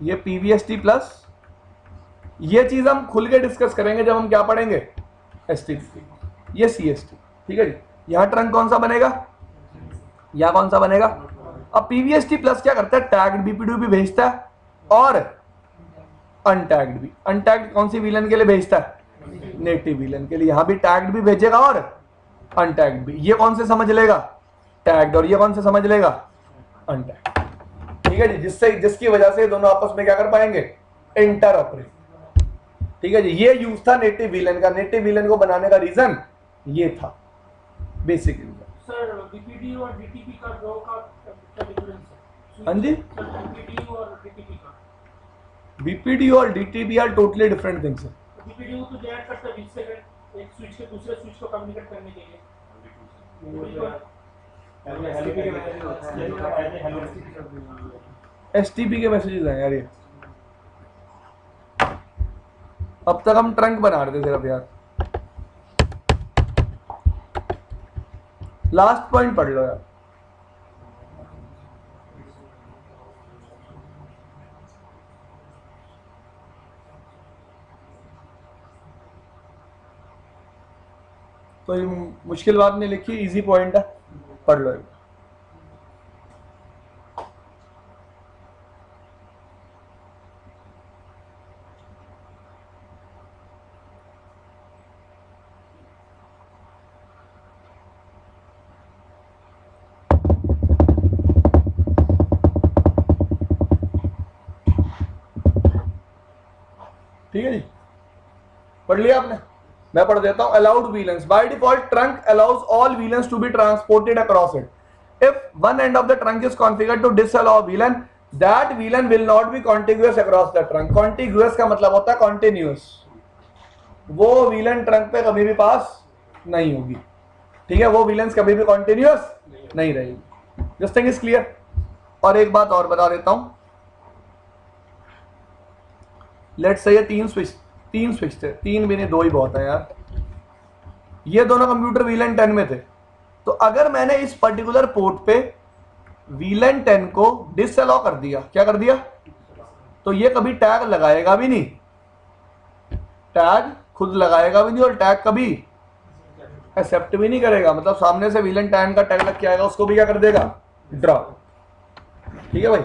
A: ये PVST प्लस, ये चीज हम खुल के डिस्कस करेंगे जब हम क्या पढ़ेंगे, STP, ये CST। ठीक है जी, यहां ट्रंक कौन सा बनेगा, यहां कौन सा बनेगा। अब PVST प्लस क्या करता है, टैग्ड BPDU भी भेजता है और अनटैग्ड भी। अनटैग्ड कौन सी VLAN के लिए भेजता है, नेटिव VLAN के लिए। यहां भी टैग्ड भी भेजेगा और अनटैग्ड भी। ये कौन से समझ लेगा, टैग्ड, और ये कौन से समझ लेगा, अनटैग्ड। ठीक है जी, जिसकी वजह से दोनों आपस में क्या कर पाएंगे, इंटर ऑपरेट। ठीक है जी, ये यूज था नेटिव VLAN का। नेटिव VLAN को बनाने का रीजन ये था बेसिक रीजन।
D: सर BPDU और DTP का ड्रॉ का क्या डिफरेंस है?
A: हाँ जी,
D: सर BPDU और DTP का,
A: BPDU और DTP are totally different things है।
D: BPDU तो जनरेट करता है 20 सेकंड एक स्विच के दूसरे स्विच को कम्युनिकेट करने के लिए।
A: STP के मैसेजेस हैं यार ये। अब तक हम ट्रंक बना रहे थे सिर्फ यार। लास्ट पॉइंट पढ़ लो यार। कोई मुश्किल बात नहीं लिखी, इजी पॉइंट है, पढ़ लो। ठीक है जी, पढ़ लिया आपने, मैं पढ़ देता हूं। Allowed VLANs, by default trunk allows all VLANs to be transported across it. If one end of the trunk is configured to disallow VLAN, that VLAN will not be contiguous across the trunk. Contiguous का मतलब होता है continuous, वो VLAN trunk पे कभी भी पास नहीं होगी। ठीक है, वो VLANs कभी भी कॉन्टिन्यूअस नहीं रहेगी। This thing is clear. और एक बात और बता देता हूं, लेट्स से ये तीन स्विच थे, तीन भी नहीं, दो ही बहुत है यार। ये दोनों कंप्यूटर VLAN 10 में थे, तो अगर मैंने इस पर्टिकुलर पोर्ट पे VLAN 10 को डिसअलाउ कर दिया, क्या कर दिया, तो ये कभी टैग लगाएगा भी नहीं, टैग खुद लगाएगा भी नहीं, और टैग कभी एक्सेप्ट भी नहीं करेगा। मतलब सामने से VLAN 10 का टैग लग के आएगा, उसको भी क्या कर देगा, ड्रॉप। ठीक है भाई।